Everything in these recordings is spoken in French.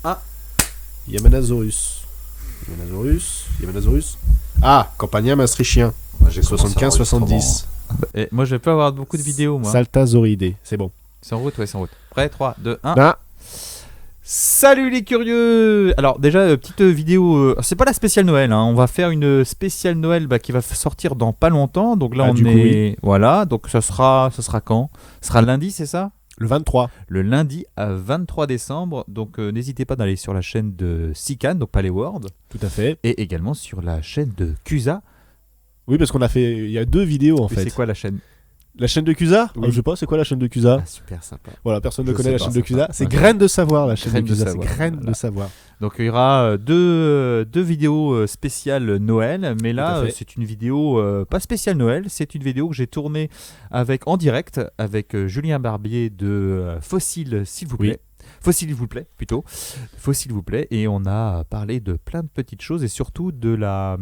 1. Yamanasaurus. Yamanasaurus. Ah, Campania maastrichtien. Moi, j'ai commencé à 75-70. Et moi, je vais pas avoir beaucoup de vidéos, moi. Saltazoridae, c'est bon. C'est en route, ouais, c'est en route. Prêt, 3, 2, 1. Ah, Salut les curieux. Alors déjà, petite vidéo, c'est pas la spéciale Noël, hein. On va faire une spéciale Noël qui va sortir dans pas longtemps. Donc là, du coup, oui. Voilà, donc ça sera quand? Ce sera lundi, c'est ça? le 23. Le lundi à 23 décembre. Donc n'hésitez pas d'aller sur la chaîne de Sican, donc Palais World, Tout à fait. et également sur la chaîne de Cusa. Oui, parce qu'on a fait. Il y a 2 vidéos en Mais fait. c'est quoi la chaîne? La chaîne de Cusa Oui. Je sais pas, c'est quoi la chaîne de Cusa? Ah, super sympa. Voilà, personne ne Je connaît sais la pas, chaîne c'est de Cusa. pas- C'est Ouais. Graines de Savoir, la chaîne Graines de de Cusa. C'est Savoir, Graines voilà. de Savoir. Donc il y aura deux vidéos spéciales Noël, mais Tout là à fait. c'est une vidéo pas spéciale Noël, c'est une vidéo que j'ai tournée en direct avec Julien Barbier de Fossile s'il vous plaît. Fossile s'il vous plaît plutôt. Fossile s'il vous plaît, et on a parlé de plein de petites choses et surtout de la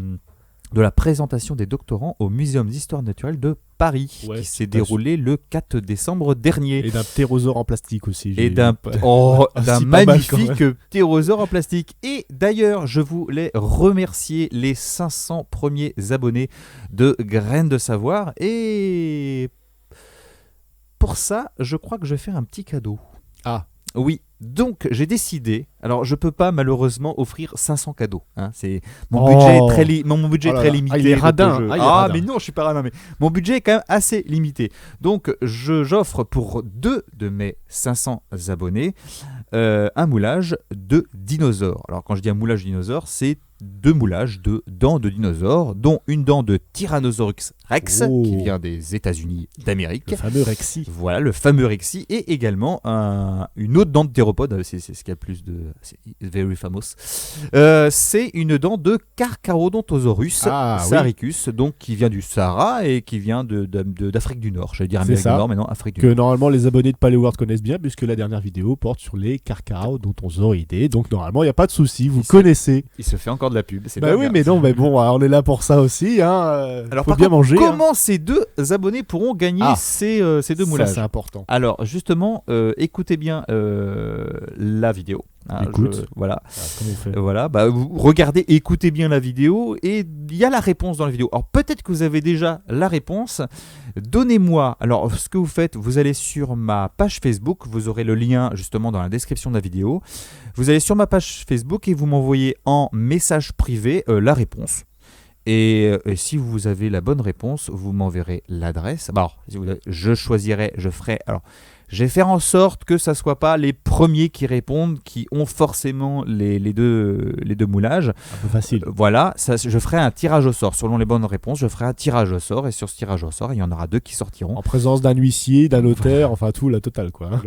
présentation des doctorants au Muséum d'Histoire Naturelle de Paris, Ouais, qui s'est tout à fait. déroulée le 4 décembre dernier. Et d'un ptérosaure en plastique aussi. Et d'un Ah, d'un si, pas mal, quand magnifique ptérosaure en plastique. Et d'ailleurs, je voulais remercier les 500 premiers abonnés de Graines de Savoir. Et pour ça, je crois que je vais faire un petit cadeau. Ah. Oui, donc j'ai décidé. Alors, je peux pas malheureusement offrir 500 cadeaux. Hein, c'est mon Oh. budget est très mon budget Oh est là très là. limité. Ah, il est donc radin. je- Ah, il est Ah, radin. mais non, je suis pas radin. Mais mon budget est quand même assez limité. Donc, j'offre pour 2 de mes 500 abonnés un moulage de dinosaures. Alors, quand je dis un moulage de dinosaures, c'est 2 moulages de dents de dinosaures, dont une dent de Tyrannosaurus Rex, Oh. qui vient des États-Unis d'Amérique. Le fameux Rexy. Voilà, le fameux Rexy, et également une autre dent de théropode, c'est ce qu'il y a le plus de... C'est very famous. C'est une dent de Carcharodontosaurus Ah, saaricus, donc qui vient du Sahara et qui vient d'Afrique du Nord. J'allais dire C'est Amérique ça. du Nord, mais non, Afrique du Que Nord. normalement les abonnés de Palais World connaissent bien, puisque la dernière vidéo porte sur les Carcharodontosauridae. Donc normalement, il n'y a pas de souci, vous connaissez. Il se fait encore de la pub. C'est Bah pas oui, bien. mais non, mais bon, on est là pour ça aussi. Hein. Alors, Faut par bien contre, manger. hein. comment ces 2 abonnés pourront gagner Ah. ces 2 Ça, moulages? c'est important. Alors, justement, écoutez bien la vidéo. Hein, Écoute. Voilà. Ah, comment on fait Voilà, vous regardez, écoutez bien la vidéo, et il y a la réponse dans la vidéo. Alors peut-être que vous avez déjà la réponse. Donnez-moi, alors ce que vous faites, vous allez sur ma page Facebook, vous aurez le lien justement dans la description de la vidéo. Vous allez sur ma page Facebook et vous m'envoyez en message privé la réponse. Et si vous avez la bonne réponse, vous m'enverrez l'adresse. Alors, je ferai... Alors, je vais faire en sorte que ça ne soit pas les premiers qui répondent, qui ont forcément les deux moulages. Un peu facile. Voilà, je ferai un tirage au sort. Selon les bonnes réponses, je ferai un tirage au sort. Et sur ce tirage au sort, il y en aura 2 qui sortiront. En présence d'un huissier, d'un notaire, enfin tout, la totale quoi. hein.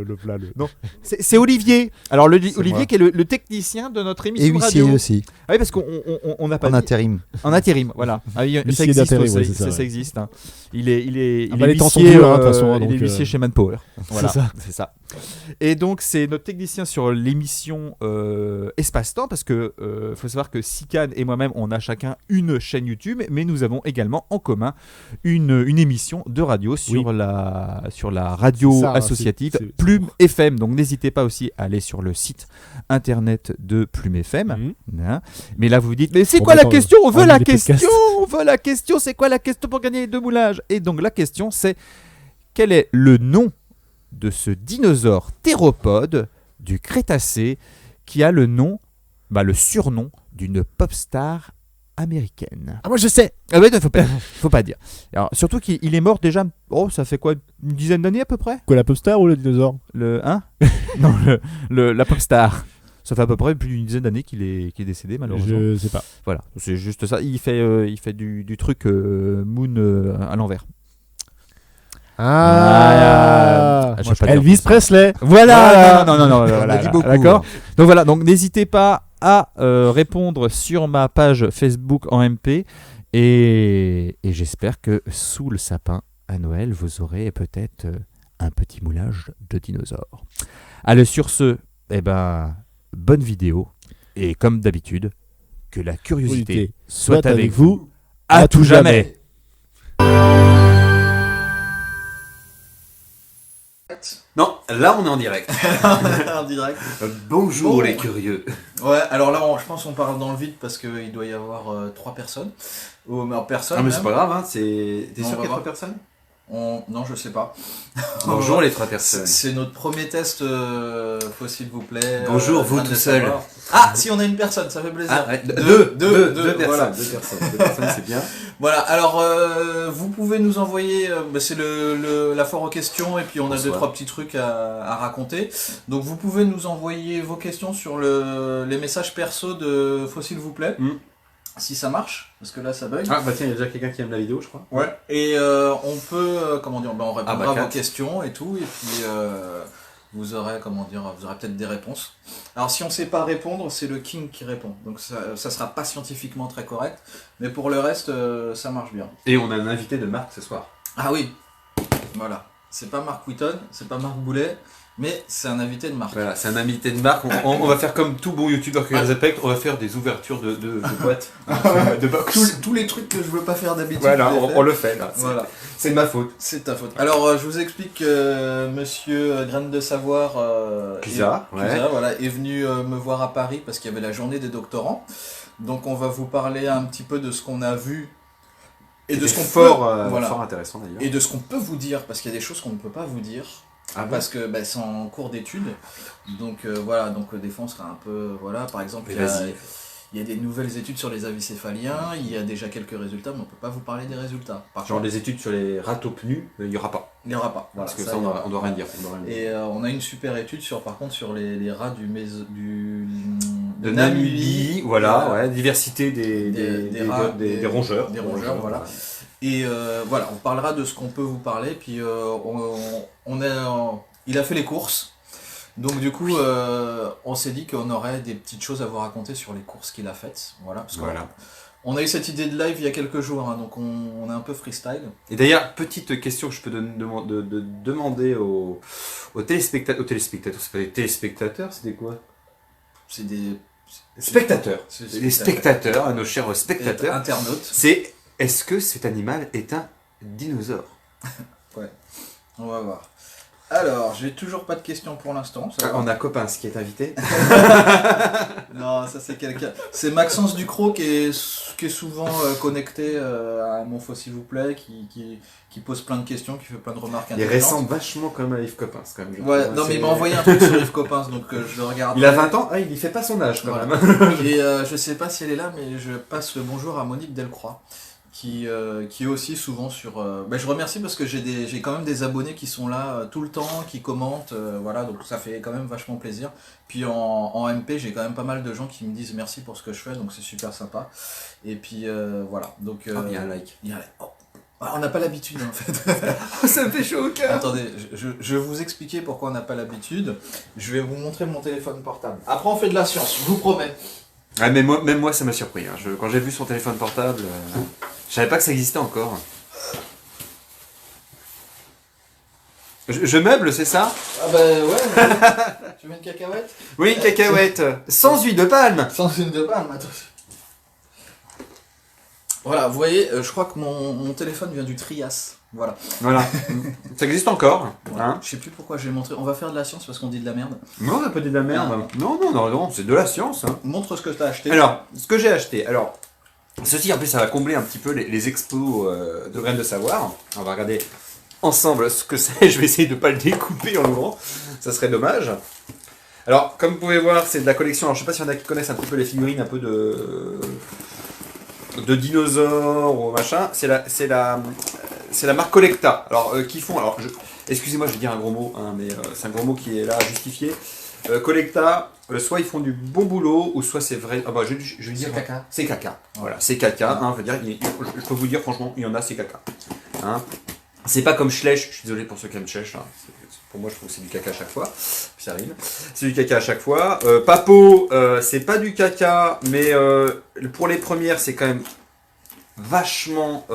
Non, c'est Olivier. Alors, C'est Olivier moi. qui est le technicien de notre émission Et huissier radio. aussi, Ah oui, parce qu'on n'a pas en dit... intérim. En intérim, voilà. Ah oui, ça Huissier existe, d'intérim, ça, ouais, c'est ça, ça ouais. existe. Hein. Il est les temps sont huissier, durs, hein, de toute façon, il est donc, huissier chez Manpower. Voilà, ça. c'est ça. Et donc, c'est notre technicien sur l'émission Espace-Temps, parce que faut savoir que Sican et moi-même, on a chacun une chaîne YouTube, mais nous avons également en commun une émission de radio sur la radio C'est ça, hein, associative c'est- Plume FM. Donc, n'hésitez pas aussi à aller sur le site internet de Plume FM. Mhm. Hein. Mais là, vous vous dites, mais c'est On quoi met la en- question? On veut en la ligne des question! podcasts. On veut la question! C'est quoi la question pour gagner les 2 moulages? Et donc, la question, c'est quel est le nom de ce dinosaure théropode du Crétacé qui a le surnom d'une pop star américaine? Ah moi je sais. Ah ouais, faut pas dire. Alors, surtout qu'il est mort déjà, ça fait quoi, une dizaine d'années à peu près? Quoi, la pop star ou le dinosaure? Non, la pop star. Ça fait à peu près plus d'une dizaine d'années qu'il est décédé, malheureusement. Je sais pas. Voilà, c'est juste ça. Il fait du truc Moon à l'envers. Je vais pas dire Elvis plus. Presley. Voilà, non, On voilà, a dit beaucoup. d'accord. Donc voilà, donc n'hésitez pas à répondre sur ma page Facebook en MP, et j'espère que sous le sapin à Noël, vous aurez peut-être un petit moulage de dinosaures. Allez, sur ce, bonne vidéo, et comme d'habitude, que la curiosité soit avec vous à tout jamais. Non, là on est en direct. En direct. Bonjour Bon. les curieux. Ouais, alors là, je pense qu'on parle dans le vide parce qu'il doit y avoir 3 personnes. Ou personne. Ah mais même. c'est pas grave, hein, c'est... T'es Non, sûr on qu'il y a va 3 personnes? Non, je sais pas. Bonjour les 3 personnes. C'est notre premier test, faut s'il vous plaît. Bonjour, vous Grain de tout seul. savoir. Ah, si on a une personne, ça fait plaisir. Ah, ouais, Deux personnes. voilà. Deux personnes, c'est bien. Voilà, alors vous pouvez nous envoyer, c'est la foire aux questions et puis on a Bonsoir. 2-3 petits trucs à raconter. Donc vous pouvez nous envoyer vos questions sur les messages perso de Faut s'il vous plaît, si ça marche, parce que là ça bug. Ah bah tiens, il y a déjà quelqu'un qui aime la vidéo, je crois. Ouais. Et on peut, comment dire, on répondra à vos questions et tout, et puis vous aurez, vous aurez peut-être des réponses. Alors si on sait pas répondre, c'est le King qui répond, donc ça sera pas scientifiquement très correct, mais pour le reste, ça marche bien. Et on a un invité de Marc ce soir. Ah oui, voilà. C'est pas Marc Witton, c'est pas Marc Boulet, mais c'est un invité de Marc. Voilà, c'est un invité de Marc. On va faire comme tout bon youtubeur que respecte, on va faire des ouvertures de boîtes, de box. Tous les trucs que je veux pas faire d'habitude. Voilà, je les fais. on le fait là. Voilà. C'est de ma faute. C'est ta faute. Alors, je vous explique que monsieur Graine de Savoir Cusa, voilà, est venu me voir à Paris parce qu'il y avait la journée des doctorants. Donc, on va vous parler un petit peu de ce qu'on a vu et de ce qu'on fort intéressant d'ailleurs. et de ce qu'on peut vous dire, parce qu'il y a des choses qu'on ne peut pas vous dire. Ah bon Parce que c'est en cours d'études. Donc, voilà, donc des fois, on sera un peu. Voilà, par exemple, il y a des nouvelles études sur les avicéphaliens, il y a déjà quelques résultats, mais on ne peut pas vous parler des résultats. Genre des études sur les rats pnus, il n'y aura pas. Il n'y aura pas. Voilà, parce que ça, on doit rien dire. Et on a une super étude par contre sur les rats de Namibie, voilà, ouais, diversité des rongeurs. Des rongeurs, voilà. Et voilà, on parlera de ce qu'on peut vous parler, puis il a fait les courses. Donc du coup, on s'est dit qu'on aurait des petites choses à vous raconter sur les courses qu'il a faites. Voilà, parce on a eu cette idée de live il y a quelques jours, hein, donc on est un peu freestyle. Et d'ailleurs, petite question que je peux demander aux téléspectateurs. C'est pas des téléspectateurs, c'est des quoi? C'est des spectateurs. Les spectateurs, à nos chers spectateurs. Internautes. C'est, est-ce que cet animal est un dinosaure? Ouais, on va voir. Alors, j'ai toujours pas de questions pour l'instant. On a Coppins qui est invité. Non, ça c'est quelqu'un. C'est Maxence Ducrot qui est souvent connecté à mon Faut s'il vous plaît, qui pose plein de questions, qui fait plein de remarques intelligentes. Il ressemble vachement quand même à Yves Coppins. Quand même, ouais, non mais il m'a envoyé un truc sur Yves Coppins, donc je le regarde. Il a 20 ans, il fait pas son âge quand même. Et je sais pas si elle est là, mais je passe le bonjour à Monique Delcroix. Qui est aussi souvent sur... je remercie parce que j'ai quand même des abonnés qui sont là tout le temps, qui commentent, voilà, donc ça fait quand même vachement plaisir. Puis en MP, j'ai quand même pas mal de gens qui me disent merci pour ce que je fais, donc c'est super sympa. Et puis voilà, donc... il y a un like. On n'a pas l'habitude en fait. Ça me fait chaud au cœur. Attendez, je vais vous expliquer pourquoi on n'a pas l'habitude. Je vais vous montrer mon téléphone portable. Après on fait de la science, je vous promets. Ah, mais même moi ça m'a surpris. Hein. Quand j'ai vu son téléphone portable, je savais pas que ça existait encore. Je meuble, c'est ça? Ah bah ouais. Tu veux une cacahuète? Oui, une cacahuète. Sans huile de palme. Sans huile de palme, attention. Voilà, vous voyez, je crois que mon téléphone vient du Trias. Voilà. Ça existe encore. Hein, je sais plus pourquoi je vais montrer. On va faire de la science parce qu'on dit de la merde. Non, on n'a pas dit de la merde. Non, c'est de la science. Hein. Montre ce que tu as acheté. Alors, ce que j'ai acheté. Alors, ceci, en plus, ça va combler un petit peu les expos de Graines de Savoir. On va regarder ensemble ce que c'est. Je vais essayer de ne pas le découper en l'ouvrant. Ça serait dommage. Alors, comme vous pouvez voir, c'est de la collection. Alors, je sais pas s'il y en a qui connaissent un petit peu les figurines un peu de dinosaures ou machin. C'est la marque Collecta. Alors, qui font... Alors, excusez-moi, je vais dire un gros mot, hein, mais c'est un gros mot qui est là à justifier. Collecta, soit ils font du bon boulot, ou soit c'est vrai... Ah bah, je vais dire... C'est caca. C'est caca. Voilà, c'est caca. Hein, je peux vous dire, franchement, il y en a, c'est caca. Hein. C'est pas comme Schleich, je suis désolé pour ceux qui aiment Schleich. Hein. Pour moi, je trouve que c'est du caca à chaque fois. Puis ça arrive. C'est du caca à chaque fois. Papo, c'est pas du caca, mais pour les premières, c'est quand même vachement,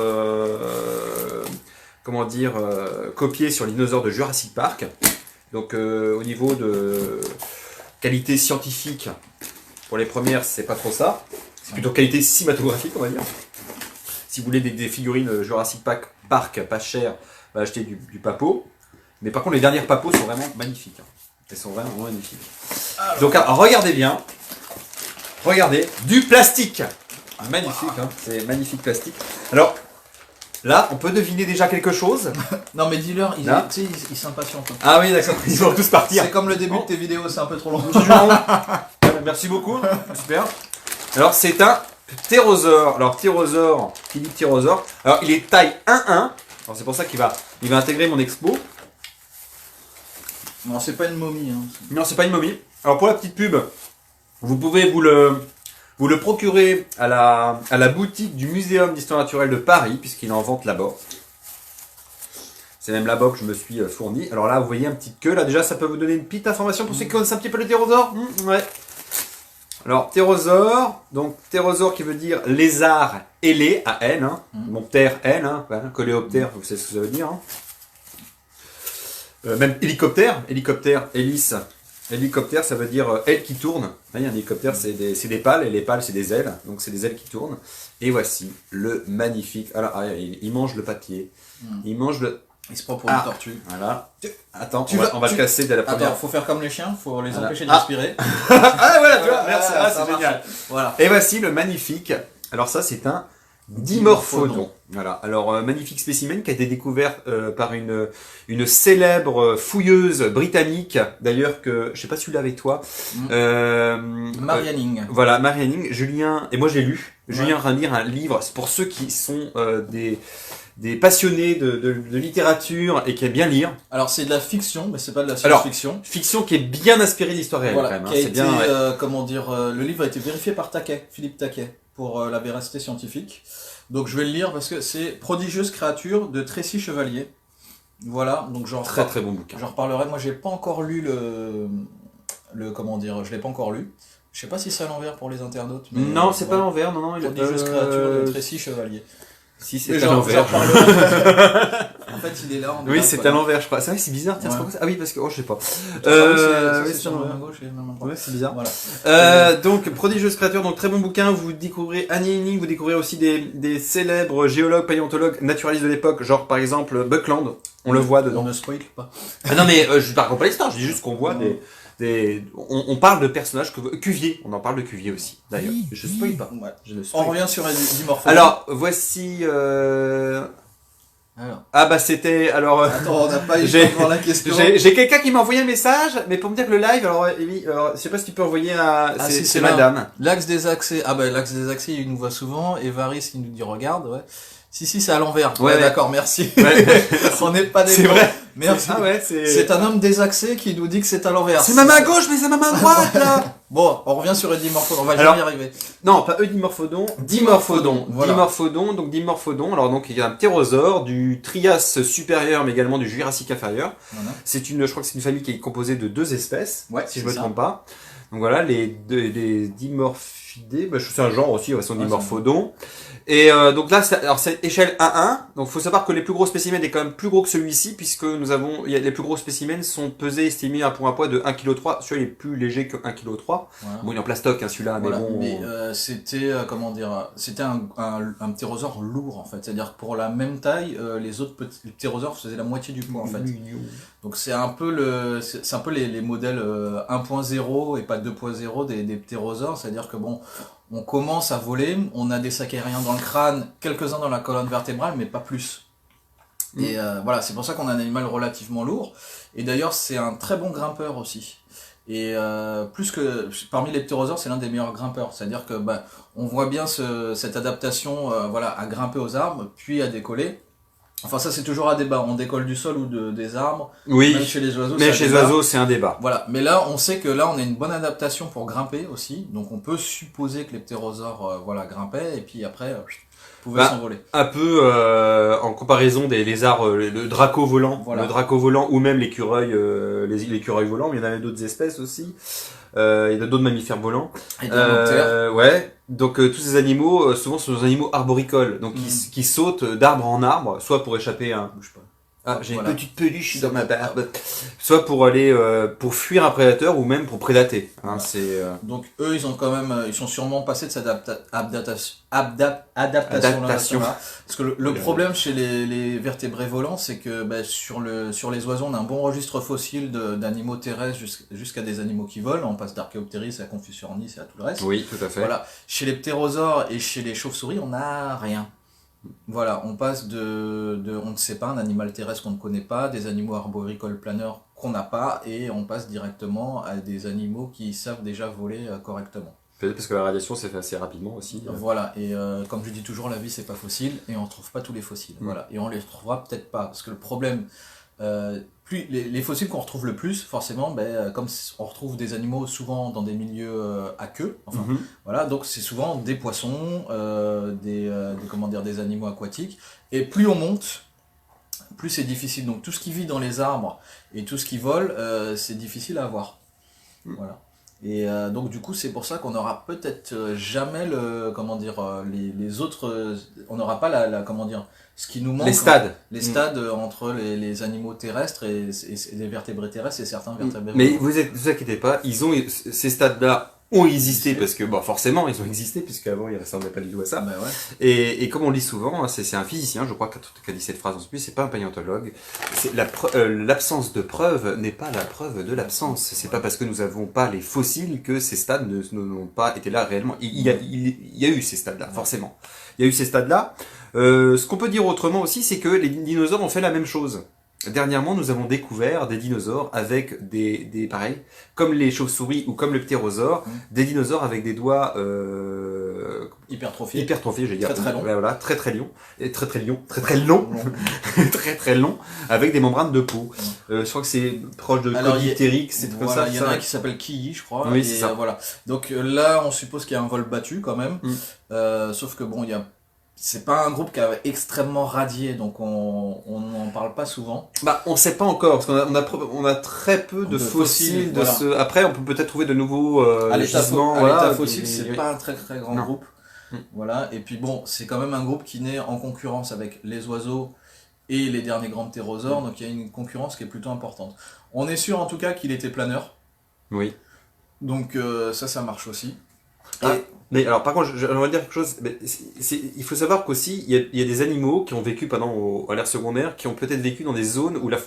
copié sur les dinosaures de Jurassic Park. Donc, au niveau de qualité scientifique, pour les premières, c'est pas trop ça. C'est plutôt qualité cinématographique, on va dire. Si vous voulez des figurines Jurassic Park pas chères, bah, achetez du Papo. Mais par contre, les dernières papos sont vraiment magnifiques. Hein. Elles sont vraiment magnifiques. Donc, alors, regardez bien. Regardez, du plastique. Magnifique, hein. C'est magnifique plastique. Alors, là, on peut deviner déjà quelque chose. Non mais dis-leur, il s'impatiente. Ah oui, d'accord, ils vont tous partir. C'est comme le début de tes vidéos, c'est un peu trop long. Merci beaucoup, super. Alors, c'est un ptérosaure. Alors, ptérosaure, qui dit ptérosaure. Alors, il est taille 1-1. Alors, c'est pour ça qu'il va intégrer mon expo. Non, c'est pas une momie. Hein. Non, c'est pas une momie. Alors, pour la petite pub, vous pouvez vous le procurer à la boutique du Muséum d'Histoire Naturelle de Paris, puisqu'il est en vente là-bas. C'est même là-bas que je me suis fourni. Alors là, vous voyez un petit queue. Là, déjà, ça peut vous donner une petite information pour ceux qui connaissent un petit peu le ptérosaure. Ouais. Alors, ptérosaure. Donc, ptérosaure qui veut dire lézard ailé, à N. Hein. Bon, ptère, N. Hein. Voilà, coléoptère, vous savez ce que ça veut dire. Hein. Même hélicoptère, hélice. Hélicoptère, ça veut dire aile qui tourne. Un hélicoptère, c'est des pales, et les pales, c'est des ailes. Donc, c'est des ailes qui tournent. Et voici le magnifique. Alors, il mange le papier. Il mange le... Il se prend pour une tortue. Voilà. Attends, on va le casser dès la première. Attends, faut faire comme les chiens, faut les empêcher de respirer. Ah, voilà, tu vois, merci, c'est génial. Voilà. Et voici le magnifique. Alors, ça, c'est un dimorphodon. Voilà. Alors, magnifique spécimen qui a été découvert par une célèbre fouilleuse britannique, d'ailleurs que je sais pas si tu l'as avec toi. Marianning. Voilà, Marianning. Julien et moi j'ai lu. Julien va lire un livre. C'est pour ceux qui sont des passionnés de littérature et qui aiment bien lire. Alors c'est de la fiction, mais c'est pas de la science-fiction. Fiction qui est bien inspirée de l'histoire réelle Voilà, quand même. Qui a été, bien, le livre a été vérifié par Philippe Taquet, pour la véracité scientifique. Donc je vais le lire parce que c'est Prodigieuse créature de Tracy Chevalier. Voilà, donc genre très très bon bouquin. J'en reparlerai. Moi j'ai pas encore lu le comment dire, je l'ai pas encore lu. Je sais pas si c'est à l'envers pour les internautes. Mais non, c'est pas à l'envers, non. Prodigieuse créature de Tracy Chevalier. Si c'est à l'envers. En fait, il est là. Oui, c'est à l'envers, je crois. C'est vrai, c'est bizarre. Tiens, ah oui, parce que je sais pas. C'est sur la main gauche et la main droite. Ouais, c'est bizarre. Voilà. Donc, Prodigieuse créature, donc très bon bouquin. Vous découvrez Annie Henning, vous découvrez aussi des célèbres géologues, paléontologues, naturalistes de l'époque, genre par exemple Buckland. On le voit dedans. On ne spoil pas. Ah non, mais je ne raconte pas l'histoire. Je dis juste qu'on voit on parle de personnages Cuvier. On en parle de Cuvier aussi. D'ailleurs, je spoil pas. Ouais. On revient sur Dimorphodon. Alors, voici. Ah bah c'était alors. Attends, on n'a pas eu encore la question. J'ai quelqu'un qui m'a envoyé un message, mais pour me dire que le live, alors je sais pas si tu peux envoyer à. C'est madame. L'axe des accès. Ah bah l'axe des accès, il nous voit souvent. Evaris, il nous dit regarde, ouais. Si, c'est à l'envers. Ouais, d'accord, merci. Ouais. On n'est pas des C'est vrai. Merci. Ah ouais, c'est un homme désaxé qui nous dit que c'est à l'envers. C'est ma main gauche, mais c'est ma main droite, là. Bon, on revient sur Dimorphodon. On va jamais y arriver. Non, pas Eudimorphodon. Dimorphodon. Voilà. Dimorphodon. Alors, donc, il y a un ptérosaure du Trias supérieur, mais également du Jurassique inférieur. Voilà. Je crois que c'est une famille qui est composée de 2 espèces. Ouais, si je me trompe pas. Donc voilà, les Dimorphidés, c'est un genre aussi, sont Dimorphodon. Et donc là, c'est échelle 1-1. Donc il faut savoir que les plus gros spécimens est quand même plus gros que celui-ci, puisque les plus gros spécimens sont pesés, estimés pour un poids de 1,3 kg. Celui-là, il est plus léger que 1,3 kg. Voilà. Bon, il est en plastoc, celui-là, voilà. mais bon. Mais c'était, c'était un ptérosaure lourd, en fait. C'est-à-dire que pour la même taille, les autres ptérosaures faisaient la moitié du poids, en fait. Donc c'est un peu les modèles 1.0 et pas 2.0 des ptérosaures. C'est-à-dire que bon, on commence à voler, on a des sacs aériens dans le crâne, quelques-uns dans la colonne vertébrale, mais pas plus. Et voilà, c'est pour ça qu'on a un animal relativement lourd. Et d'ailleurs, c'est un très bon grimpeur aussi. Et plus que parmi les ptérosaures, c'est l'un des meilleurs grimpeurs. C'est-à-dire que on voit bien cette adaptation, à grimper aux arbres, puis à décoller. Enfin, ça, c'est toujours un débat. On décolle du sol ou des arbres. Oui. Même chez les oiseaux. Mais chez les oiseaux, c'est un débat. Voilà. Mais là, on sait que là, on a une bonne adaptation pour grimper aussi. Donc, on peut supposer que les ptérosaures, grimpaient et puis après, pouvaient s'envoler. Un peu en comparaison des lézards, le draco volant, ou même l'écureuil, les écureuils volants. Mais il y en a d'autres espèces aussi. Il y a d'autres mammifères volants. Ouais. Donc tous ces animaux, souvent, sont des animaux arboricoles, donc qui sautent d'arbre en arbre, soit pour échapper à Ah, j'ai Voilà. une petite peluche dans ma barbe. Soit pour aller pour fuir un prédateur ou même pour prédater. Hein, Voilà. c'est Donc eux, ils ont quand même, ils sont sûrement passés de cette adaptation là. Parce que le problème chez les vertébrés volants, c'est que sur les oiseaux, on a un bon registre fossile d'animaux terrestres jusqu'à des animaux qui volent. On passe d'Archéoptéris à Confuciornis et à tout le reste. oui, tout à fait. Voilà. Chez les ptérosaures et chez les chauves-souris, on n'a rien. Voilà, on passe on ne sait pas, un animal terrestre qu'on ne connaît pas, des animaux arboricoles planeurs qu'on n'a pas, et on passe directement à des animaux qui savent déjà voler correctement. Peut-être parce que la radiation s'est fait assez rapidement aussi. Voilà, et comme je dis toujours, la vie c'est pas fossile, et on ne trouve pas tous les fossiles. Voilà, et on les retrouvera peut-être pas, parce que le problème, plus les fossiles qu'on retrouve le plus, forcément, comme on retrouve des animaux souvent dans des milieux à queue, enfin, Mhm. voilà, donc c'est souvent des poissons, des animaux aquatiques, et plus on monte, plus c'est difficile. Donc tout ce qui vit dans les arbres et tout ce qui vole, c'est difficile à avoir. Voilà. Et donc du coup c'est pour ça qu'on n'aura peut-être jamais les autres, on n'aura pas ce qui nous manque. Les stades. Les stades entre les animaux terrestres et les vertébrés terrestres et certains vertébrés. Mais vous inquiétez pas, ces stades-là ont existé parce que forcément ils ont existé puisqu'avant ils ne ressemblaient pas du tout à ça. Ouais. Et comme on le dit souvent, c'est un physicien, je crois, qui a dit cette phrase en plus, c'est pas un paléontologue. L'absence de preuve n'est pas la preuve de l'absence. C'est pas parce que nous n'avons pas les fossiles que ces stades n'ont pas été là réellement. Il y a eu ces stades-là, forcément. Il y a eu ces stades-là. Ce qu'on peut dire autrement aussi, c'est que les dinosaures ont fait la même chose. Dernièrement, nous avons découvert des dinosaures avec pareil, comme les chauves-souris ou comme le ptérosaure, des dinosaures avec des doigts hypertrophiés, je vais dire, très long, voilà, très long, très très long, avec des membranes de peau. Je crois que c'est proche de Codiptérix, c'est comme ça. Il y en a un qui s'appelle Kiyi, je crois. Oui, c'est ça. Voilà. Donc là, on suppose qu'il y a un vol battu quand même. Sauf que bon, c'est pas un groupe qui a extrêmement radié, donc on n'en parle pas souvent. On sait pas encore, parce qu'on a très peu de fossiles de ce. Après, on peut peut-être trouver de nouveaux gisements. À l'état fossile, c'est pas un très très grand groupe. Voilà. Et puis bon, c'est quand même un groupe qui naît en concurrence avec les oiseaux et les derniers grands ptérosaures, donc il y a une concurrence qui est plutôt importante. On est sûr en tout cas qu'il était planeur. Oui. Donc ça marche aussi. Mais alors par contre, j'aimerais dire quelque chose. Il faut savoir qu'aussi, il y a des animaux qui ont vécu à l'ère secondaire, qui ont peut-être vécu dans des zones où la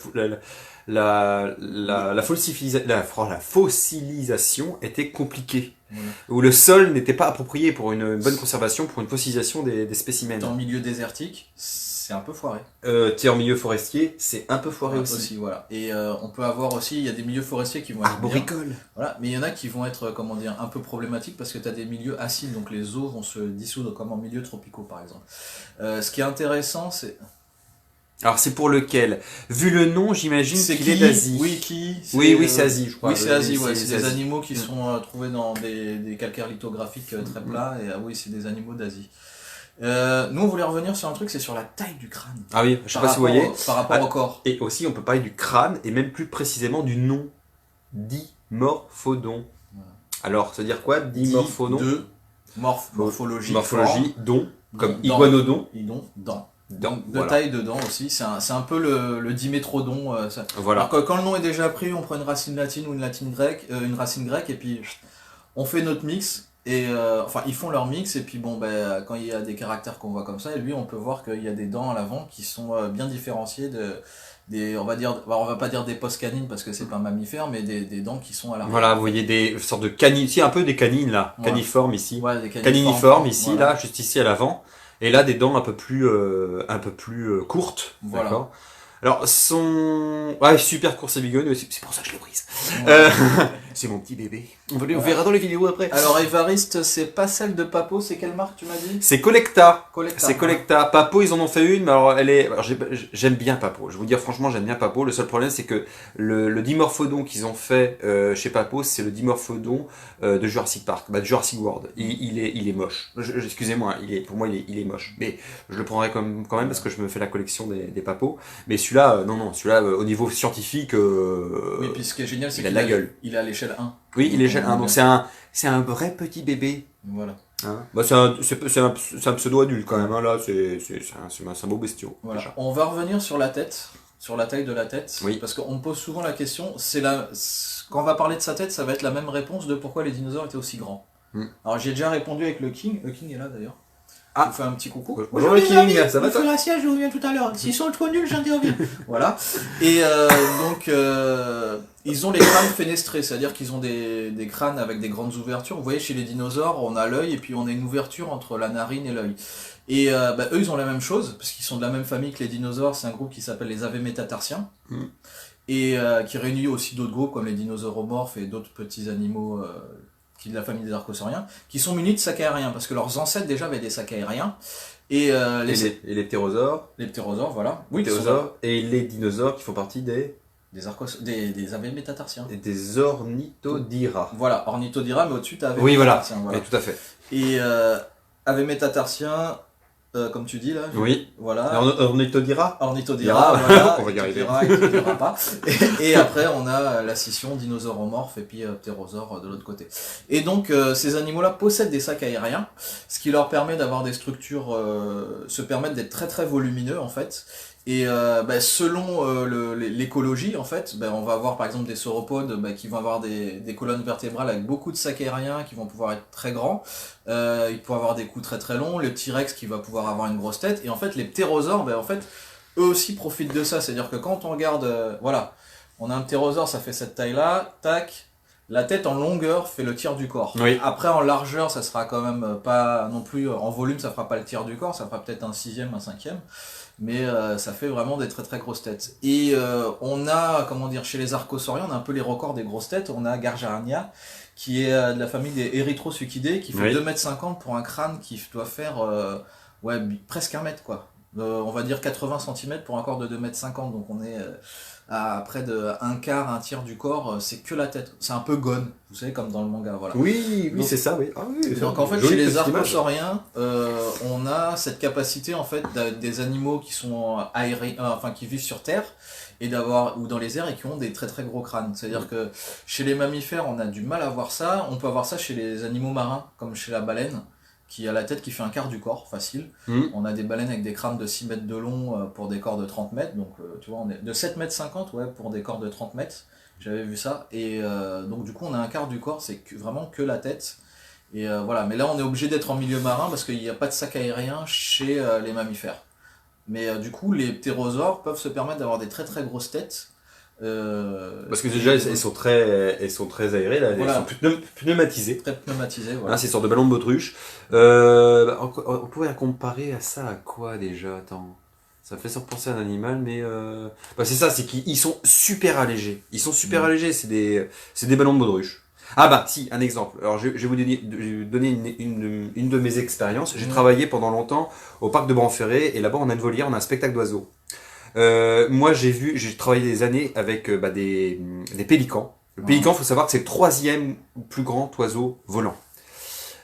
fossilisation était compliquée. Où le sol n'était pas approprié pour une bonne conservation, pour une fossilisation des spécimens. Dans le milieu désertique, c'est un peu foiré. Tu es en milieu forestier, c'est un peu foiré aussi. Voilà. Et on peut avoir aussi, il y a des milieux forestiers qui vont être arboricoles. Voilà, mais il y en a qui vont être, un peu problématiques parce que tu as des milieux acides, donc les eaux vont se dissoudre comme en milieux tropicaux par exemple. Ce qui est intéressant, c'est... Alors c'est pour lequel? Vu le nom, j'imagine qu'il est d'Asie. Oui, c'est Asie, je crois. Oui, c'est Asie, ouais. C'est des animaux qui sont trouvés dans des calcaires lithographiques très plats, et oui, c'est des animaux d'Asie. Nous, on voulait revenir sur un truc, c'est sur la taille du crâne. Ah oui, je sais pas si vous voyez. Par rapport au corps. Et aussi, on peut parler du crâne, et même plus précisément du nom. Dimorphodon. Voilà. Alors, ça veut dire quoi, dimorphodon? Morphologie, don, comme iguanodon. Dent. De taille de dents aussi, c'est un peu le dimétrodon. Voilà. Alors quand le nom est déjà pris, on prend une racine latine ou une racine grecque, et puis on fait notre mix. Et ils font leur mix, et puis quand il y a des caractères qu'on voit comme ça, et lui on peut voir qu'il y a des dents à l'avant qui sont bien différenciées on va pas dire des postes canines parce que c'est pas un mammifère, mais des dents qui sont à l'arrière. Voilà, vous voyez des sortes de canines, un peu des canines là, caniformes ici, des caniniformes ici, voilà. Là, juste ici à l'avant. Et là, des dents un peu plus courtes. Voilà. D'accord. Alors, super court, c'est bigogne, c'est pour ça que je le brise. C'est mon petit bébé. On verra dans les vidéos après. Alors, Évariste, c'est pas celle de Papo, c'est quelle marque tu m'as dit? C'est Collecta. C'est Collecta. Papo, ils en ont fait une, mais alors j'aime bien Papo. Je vais vous dire franchement, j'aime bien Papo. Le seul problème, c'est que le dimorphodon qu'ils ont fait chez Papo, c'est le dimorphodon de Jurassic Park, de Jurassic World. Il est moche. Excusez-moi, pour moi, il est moche. Mais je le prendrai quand même parce que je me fais la collection des Papos. Mais celui-là, celui-là, au niveau scientifique, oui, puis ce qui est génial, c'est qu'il a la gueule. Il est à l'échelle 1. Oui, il est à l'échelle 1. Donc c'est un vrai petit bébé. Voilà. Hein, c'est un pseudo adulte quand même. Hein, là, c'est un beau bestiau. Voilà. On va revenir sur la tête. sur la taille de la tête. Oui. Parce qu'on me pose souvent la question, quand on va parler de sa tête, ça va être la même réponse de pourquoi les dinosaures étaient aussi grands. Alors j'ai déjà répondu avec le King. Le King est là d'ailleurs. Ah. Je vous fais un petit coucou. Bonjour le King, ça va toi? Gracia, je reviens tout à l'heure. S'ils sont trop nuls, j'interviens. Voilà. Et donc, ils ont les crânes fenestrés, c'est-à-dire qu'ils ont des crânes avec des grandes ouvertures. Vous voyez, chez les dinosaures, on a l'œil et puis on a une ouverture entre la narine et l'œil. Et eux, ils ont la même chose, parce qu'ils sont de la même famille que les dinosaures. C'est un groupe qui s'appelle les Avemétatarsiens. Et qui réunit aussi d'autres groupes comme les dinosauromorphes et d'autres petits animaux qui de la famille des archosauriens, qui sont munis de sacs aériens, parce que leurs ancêtres déjà avaient des sacs aériens. Et les ptérosaures. Les ptérosaures, voilà. Oui, Ptérosaures, et les dinosaures qui font partie des Avemétatarsiens. et des ornithodira. Voilà, ornithodira, mais au-dessus, tu as Oui, voilà. voilà. Oui, tout à fait. Et Avemétatarsiens, comme tu dis là. Oui. Voilà. Ornithodira. Ornithodira, voilà. On va y arriver. Il te dira pas. Et après, on a la scission dinosauromorphe et puis ptérosaures de l'autre côté. Et donc, ces animaux-là possèdent des sacs aériens, ce qui leur permet d'avoir des structures, se permettent d'être très très volumineux en fait. Et selon l'écologie, en fait, on va avoir par exemple des sauropodes qui vont avoir des colonnes vertébrales avec beaucoup de sacs aériens qui vont pouvoir être très grands. Ils peuvent avoir des coups très très longs. Le T-Rex qui va pouvoir avoir une grosse tête. Et en fait, les ptérosaures, en fait, eux aussi profitent de ça. C'est-à-dire que quand on regarde, voilà, on a un ptérosaure, ça fait cette taille-là, tac. La tête en longueur fait le tiers du corps. Oui. Après en largeur, ça sera quand même pas non plus, en volume, ça fera pas le tiers du corps, ça fera peut-être un sixième, un cinquième. Mais ça fait vraiment des très très grosses têtes. Et on a, comment dire, chez les archosauriens, on a un peu les records des grosses têtes. On a Garjarania, qui est de la famille des Erythrosuchidae, qui fait 2,50 m pour un crâne qui doit faire presque 1 mètre, quoi. On va dire 80 cm pour un corps de 2,50 m, donc on est à près de un quart, un tiers du corps, c'est que la tête. C'est un peu gone, vous savez, comme dans le manga, voilà. Oui, Donc, c'est ça, oui. Ah, oui, donc en fait, chez les archosauriens, on a cette capacité en fait des animaux qui sont aériens, qui vivent sur Terre et ou dans les airs et qui ont des très très gros crânes. C'est-à-dire que chez les mammifères, on a du mal à voir ça. On peut avoir ça chez les animaux marins, comme chez la baleine, qui a la tête qui fait un quart du corps, facile. On a des baleines avec des crânes de 6 mètres de long pour des corps de 30 mètres. Donc, tu vois, on est de 7 mètres 50 pour des corps de 30 mètres. J'avais vu ça. Et donc, du coup, on a un quart du corps, c'est vraiment que la tête. Et voilà. Mais là, on est obligé d'être en milieu marin parce qu'il n'y a pas de sac aérien chez les mammifères. Mais du coup, les ptérosaures peuvent se permettre d'avoir des très très grosses têtes. Parce que déjà, elles sont très aérées, là, voilà. Elles sont pneumatisées. Très pneumatisées, voilà. C'est une sorte de ballon de baudruche. On pourrait comparer à ça à quoi déjà? Attends. Ça fait penser à un animal, mais c'est ça, c'est qu'ils sont super allégés. Ils sont super allégés, c'est des ballons de baudruche. Ah bah si, un exemple. Alors je vais vous donner une de mes expériences. J'ai travaillé pendant longtemps au parc de Branferré et là-bas on a une volière, on a un spectacle d'oiseaux. Moi j'ai travaillé des années avec des pélicans. Le pélican, faut savoir que c'est le 3e plus grand oiseau volant.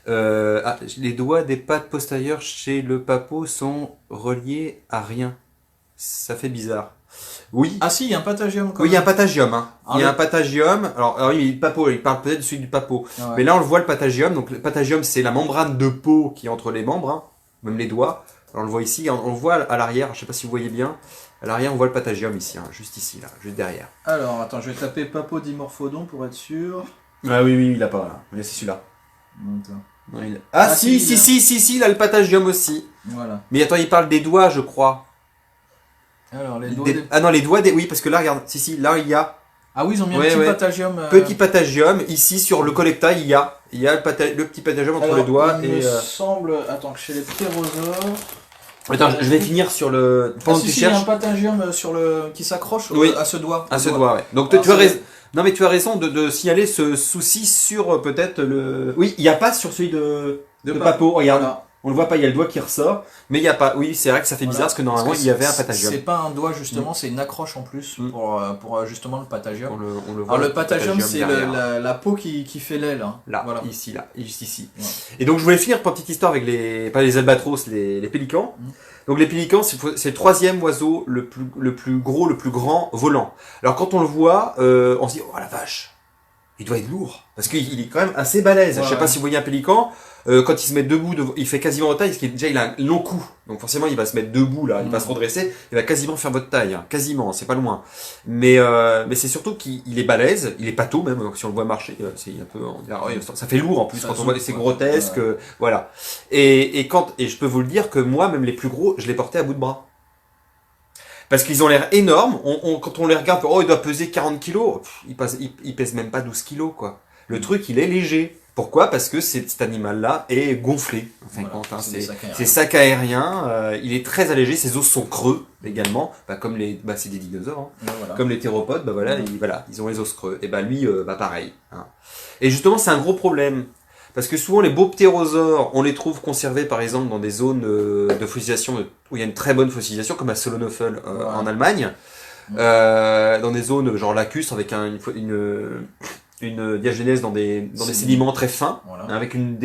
Les doigts des pattes postérieures chez le papeau sont reliés à rien. Ça fait bizarre. Oui. Ah si, il y a un patagium quand Oui, il y a un même. patagium. Hein. Il y a un patagium. Alors oui, le papeau, il parle peut-être de celui du papeau. Ah ouais. Mais là, on le voit, le patagium. Donc le patagium, c'est la membrane de peau qui est entre les membres, hein, même les doigts. Alors, on le voit ici, on le voit à l'arrière. Je sais pas si vous voyez bien. À l'arrière, on voit le patagium ici, hein, juste ici, là, juste derrière. Alors, attends, je vais taper Papodimorphodon pour être sûr. Ah oui, il a pas là. Mais c'est celui-là. Attends. Non, Ah si, il a le patagium aussi. Voilà. Mais attends, il parle des doigts, je crois. Alors, les doigts Ah non, les doigts des... Oui, parce que là, regarde, là, il y a... Ah oui, ils ont mis un petit patagium. Petit patagium, ici, sur le collecta, il y a le petit patagium entre les doigts. Il me semble... Attends, que chez les ptérosaures... Attends, je vais finir sur le... Pendant que tu il y a cherches... un patagium qui s'accroche à ce doigt. À ce doigt, ouais. Donc tu as raison. Non mais tu as raison de signaler ce souci sur peut-être le... Oui, il n'y a pas sur celui de Papo, regarde. Voilà. On le voit pas, il y a le doigt qui ressort, mais il n'y a pas. Oui, c'est vrai que ça fait bizarre parce que normalement il y avait un patagium. C'est pas un doigt justement, c'est une accroche en plus pour justement le patagium. On le voit. Alors le patagium, c'est la peau qui fait l'aile. Hein. Là, voilà. ici, juste ici. Ouais. Et donc je voulais finir pour une petite histoire avec pas les albatros, les pélicans. Donc les pélicans, c'est le 3e oiseau le plus gros, le plus grand volant. Alors quand on le voit, on se dit oh la vache. il doit être lourd. Parce qu'il est quand même assez balèze. Ouais, Je sais pas si vous voyez un pélican, quand il se met debout, il fait quasiment votre taille, parce qu'il déjà il a un long cou. Donc forcément il va se mettre debout là, il va se redresser, il va quasiment faire votre taille. Hein. Quasiment, c'est pas loin. Mais c'est surtout qu'il est balèze, il est pâteau même, donc si on le voit marcher, c'est un peu, ça fait lourd en plus Ça quand on voit c'est ouais. grotesque, voilà. Et je peux vous le dire que moi, même les plus gros, je les portais à bout de bras. Parce qu'ils ont l'air énormes, quand on les regarde, il doit peser 40 kilos, il pèse même pas 12 kilos, quoi. Le truc, il est léger. Pourquoi? Parce que cet animal-là est gonflé. Enfin, c'est sac aérien, il est très allégé, ses os sont creux également, comme c'est des dinosaures, hein. Voilà. Comme les théropodes, ils ont les os creux. Et lui, pareil. Hein. Et justement, c'est un gros problème. Parce que souvent, les beaux ptérosaures, on les trouve conservés, par exemple, dans des zones de fossilisation où il y a une très bonne fossilisation, comme à Solonhofen en Allemagne. Dans des zones genre lacustres, avec une diagenèse dans des sédiments très fins, avec un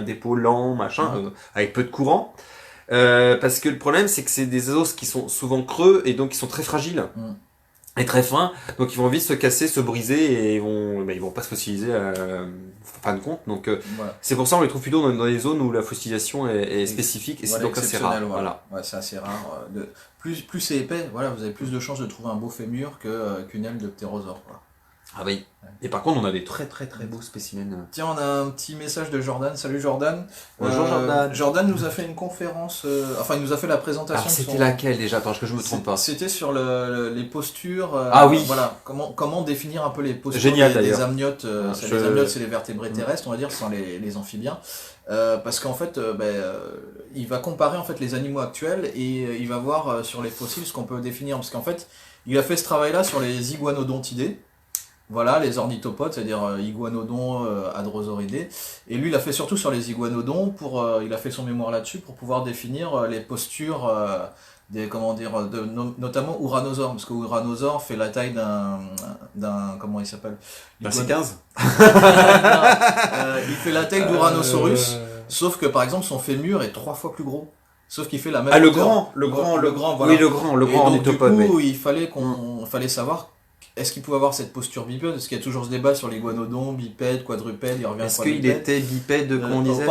dépôt lent, avec peu de courant. Parce que le problème, c'est que c'est des os qui sont souvent creux et donc qui sont très fragiles. Et très fins, donc ils vont vite se casser, se briser et ils vont pas se fossiliser en fin de compte. Donc c'est pour ça on les trouve plutôt dans des zones où la fossilisation est spécifique et c'est donc assez rare. Voilà. Ouais, c'est assez rare. Plus c'est épais, vous avez plus de chances de trouver un beau fémur qu'une aile de ptérosaure. Quoi. Ah oui. Et par contre, on a des très très très beaux spécimens. Tiens, on a un petit message de Jordan. Salut Jordan. Bonjour Jordan. Jordan nous a fait une conférence, il nous a fait la présentation. Alors c'était laquelle déjà? Attends, que je me trompe pas. C'était sur les postures. Oui. Voilà, comment définir un peu les postures Génial, des amniotes. Les amniotes, c'est les vertébrés terrestres, on va dire, sans les amphibiens. Parce qu'en fait, il va comparer en fait les animaux actuels et il va voir sur les fossiles ce qu'on peut définir. Parce qu'en fait, il a fait ce travail-là sur les iguanodontidés. Voilà, les ornithopodes, c'est-à-dire iguanodons, hadrosauridés. Et lui, il a fait surtout sur les iguanodons, il a fait son mémoire là-dessus pour pouvoir définir les postures notamment Uranosaure, parce que Uranosaure fait la taille d'un comment il s'appelle? C'est 15. Il fait la taille d'Uranosaurus, sauf que par exemple son fémur est 3 fois plus gros. Sauf qu'il fait la même le hauteur. grand, voilà. Oui, le grand ornithopode. Du coup, il fallait savoir est-ce qu'il pouvait avoir cette posture bipède? Parce qu'il y a toujours ce débat sur l'iguanodon, bipède, quadrupède, il revient à Est-ce qu'il était bipède, comment on disait?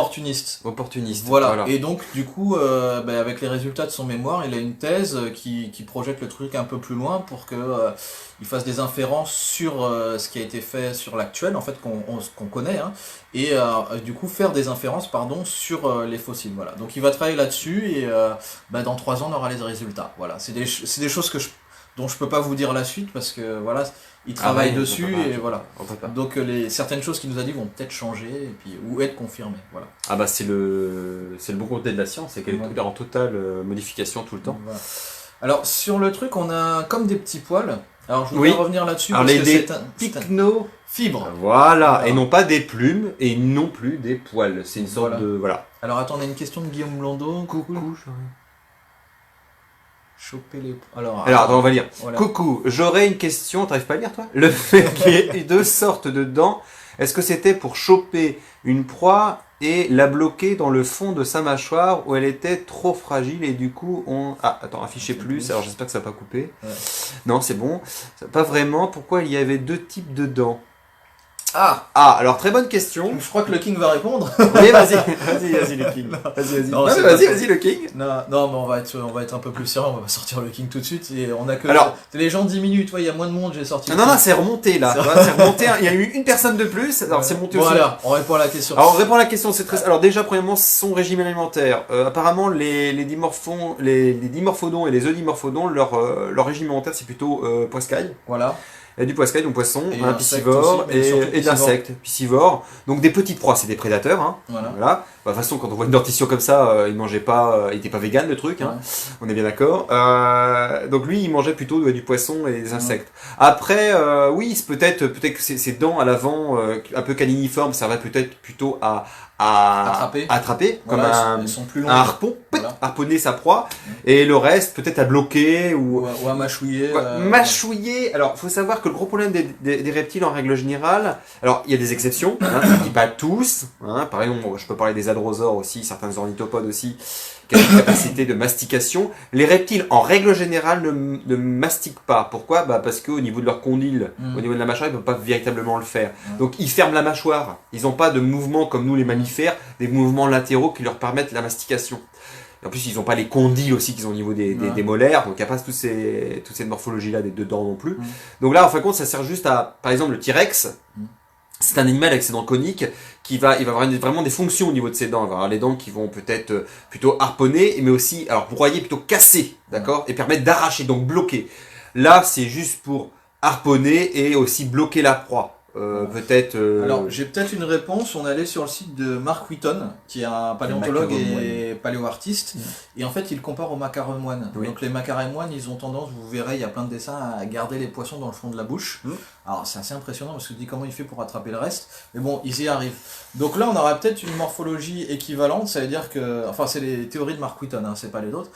Opportuniste. Voilà. Et donc, du coup, avec les résultats de son mémoire, il a une thèse qui projette le truc un peu plus loin pour que il fasse des inférences sur ce qui a été fait sur l'actuel, en fait, qu'on connaît, hein, et du coup faire des inférences, sur les fossiles. Voilà. Donc, il va travailler là-dessus et dans 3 ans, on aura les résultats. Voilà. C'est des choses dont je peux pas vous dire la suite parce que voilà, il travaille dessus et voilà. Donc certaines choses qu'il nous a dit vont peut-être changer et puis ou être confirmées, voilà. C'est le bon côté de la science, c'est qu'elle est en totale modification tout le temps. Voilà. Alors sur le truc, on a comme des petits poils. Alors je voudrais revenir là-dessus parce que c'est pycnofibres. Voilà, et non pas des plumes et non plus des poils. C'est une sorte de voilà. Alors attends, on a une question de Guillaume Blondeau. Coucou. Choper les... Alors attends, on va lire. Voilà. Coucou, j'aurais une question. T'arrives pas à lire, toi? Le fait qu'il y ait 2 sortes de dents, est-ce que c'était pour choper une proie et la bloquer dans le fond de sa mâchoire où elle était trop fragile et du coup on... attends, affichez plus, alors j'espère que ça va pas couper. Ouais. Non, c'est bon. Pas vraiment. Pourquoi il y avait 2 types de dents? Alors très bonne question. Je crois que le King va répondre. Oui, vas-y le King. Vas-y le King. Non, mais on va être un peu plus sérieux, on va pas sortir le King tout de suite et on a que les gens 10 minutes, il y a moins de monde, j'ai sorti. Non, c'est remonté là. C'est remonté, il y a eu une personne de plus, alors c'est monté aussi. Voilà, on répond à la question. Alors on répond à la question, c'est très... Alors déjà premièrement, son régime alimentaire. Apparemment les dimorphodons et les eudimorphodons, leur régime alimentaire c'est plutôt poiscaille. Voilà. Il y a du poiscaille, donc poisson, un piscivore et d'insectes piscivores. Donc des petites proies, c'est des prédateurs. Hein. Voilà. De toute façon, quand on voit une dentition comme ça, il mangeait pas, il était pas vegan le truc. Hein. On est bien d'accord. Donc lui, il mangeait plutôt du poisson et des insectes. Après, oui, peut-être que ces dents à l'avant, un peu caniniformes, servaient peut-être plutôt à attraper comme un harpon, harponner sa proie, et le reste peut-être à bloquer ou à mâchouiller. Mâchouiller. Alors, faut savoir que le gros problème des reptiles en règle générale, alors il y a des exceptions, je dis pas tous, hein, par exemple, je peux parler des hadrosaures aussi, certains ornithopodes aussi, capacité de mastication. Les reptiles, en règle générale, ne mastiquent pas. Pourquoi? Parce qu'au niveau de leur condyle, au niveau de la mâchoire, ils ne peuvent pas véritablement le faire. Donc ils ferment la mâchoire. Ils n'ont pas de mouvement comme nous les mammifères, des mouvements latéraux qui leur permettent la mastication. Et en plus, ils n'ont pas les condyles aussi qu'ils ont au niveau des molaires, donc il n'y a pas toute cette morphologie-là des deux dents non plus. Donc là, en fin de compte, ça sert juste à, par exemple, le T-Rex, c'est un animal avec ses dents coniques il va avoir vraiment des fonctions au niveau de ses dents. Il va avoir les dents qui vont peut-être plutôt harponner, mais aussi, alors broyer, plutôt casser, d'accord, et permettre d'arracher, donc bloquer. Là, c'est juste pour harponner et aussi bloquer la proie. Peut-être. Alors, j'ai peut-être une réponse. On allait sur le site de Mark Whitton, qui est un paléontologue et paléoartiste, et en fait, il compare aux macaremoines. Oui. Donc, les macaremoines, ils ont tendance, vous verrez, il y a plein de dessins, à garder les poissons dans le fond de la bouche. Alors, c'est assez impressionnant parce que tu dis comment il fait pour attraper le reste, mais bon, ils y arrivent. Donc là, on aura peut-être une morphologie équivalente, ça veut dire que, enfin, c'est les théories de Mark Whitton, hein, c'est pas les autres,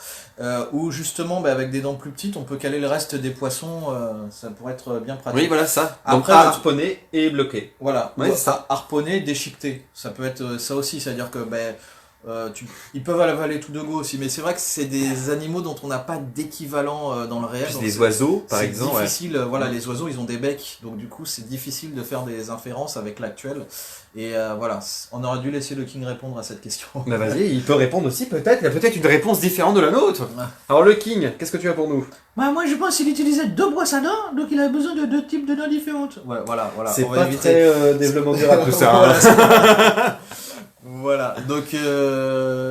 où justement, avec des dents plus petites, on peut caler le reste des poissons, ça pourrait être bien pratique. Oui, voilà ça. Après, donc, harponner et bloquer. Voilà, Ouais, c'est ça. harponner, déchiqueter, ça peut être ça aussi, c'est-à-dire que ils peuvent avaler tout de go aussi, mais c'est vrai que c'est des animaux dont on n'a pas d'équivalent dans le réel. Des oiseaux, par exemple. C'est difficile, voilà, les oiseaux, ils ont des becs, donc du coup, c'est difficile de faire des inférences avec l'actuel. Et voilà, on aurait dû laisser le King répondre à cette question. Bah vas-y, il peut répondre aussi peut-être. Il a peut-être une réponse différente de la nôtre. Alors le King, qu'est-ce que tu as pour nous? Moi, je pense qu'il utilisait 2 brosses à dents, donc il avait besoin de 2 types de dents différentes. Voilà. C'est on va pas éviter. très développement durable tout ça. Voilà, donc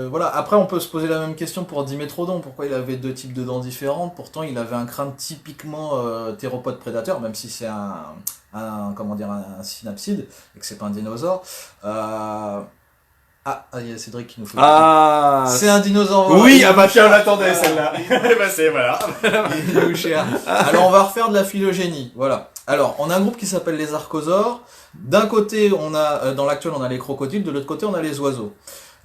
voilà. Après, on peut se poser la même question pour Dimétrodon. Pourquoi il avait 2 types de dents différentes? Pourtant, il avait un crâne typiquement théropode prédateur, même si c'est un synapside et que c'est pas un dinosaure. Il y a Cédric qui nous fait. C'est un dinosaure. Oui, tiens, on l'attendait celle-là. C'est voilà. Alors, on va refaire de la phylogénie. Voilà. Alors, on a un groupe qui s'appelle les archosaures. D'un côté, on a dans l'actuel, on a les crocodiles. De l'autre côté, on a les oiseaux.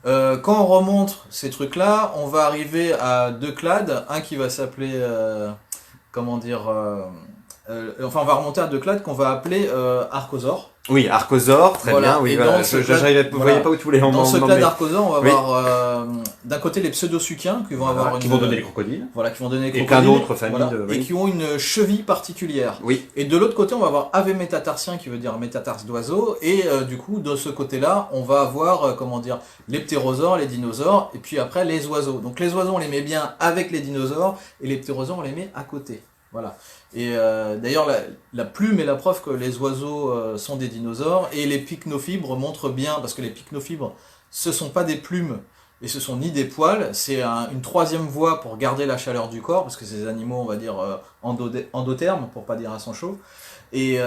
Quand on remonte ces trucs-là, on va arriver à 2 clades. Un qui va s'appeler, on va remonter à 2 clades qu'on va appeler archosaures. Oui, archosaure, très Voilà. bien. Oui, Et voilà. dans ce Je voyais pas où tu voulais en Dans ce emmener. clade d'archosaures, on va Oui. avoir d'un côté les pseudosuchiens qui vont avoir qui vont donner les crocodiles. Voilà, qui vont donner les Et crocodiles. plein d'autres familles Et qui ont une cheville particulière. Oui. Et de l'autre côté, on va avoir ave métatarsien qui veut dire métatarse d'oiseau. Et du coup, de ce côté-là, on va avoir les ptérosaures, les dinosaures, et puis après les oiseaux. Donc les oiseaux, on les met bien avec les dinosaures, et les ptérosaures, on les met à côté. Voilà. Et d'ailleurs, la plume est la preuve que les oiseaux sont des dinosaures, et les pycnofibres montrent bien, parce que les pycnofibres, ce sont pas des plumes, et ce sont ni des poils, c'est une troisième voie pour garder la chaleur du corps, parce que c'est des animaux, on va dire, endothermes, pour pas dire à son chaud. Et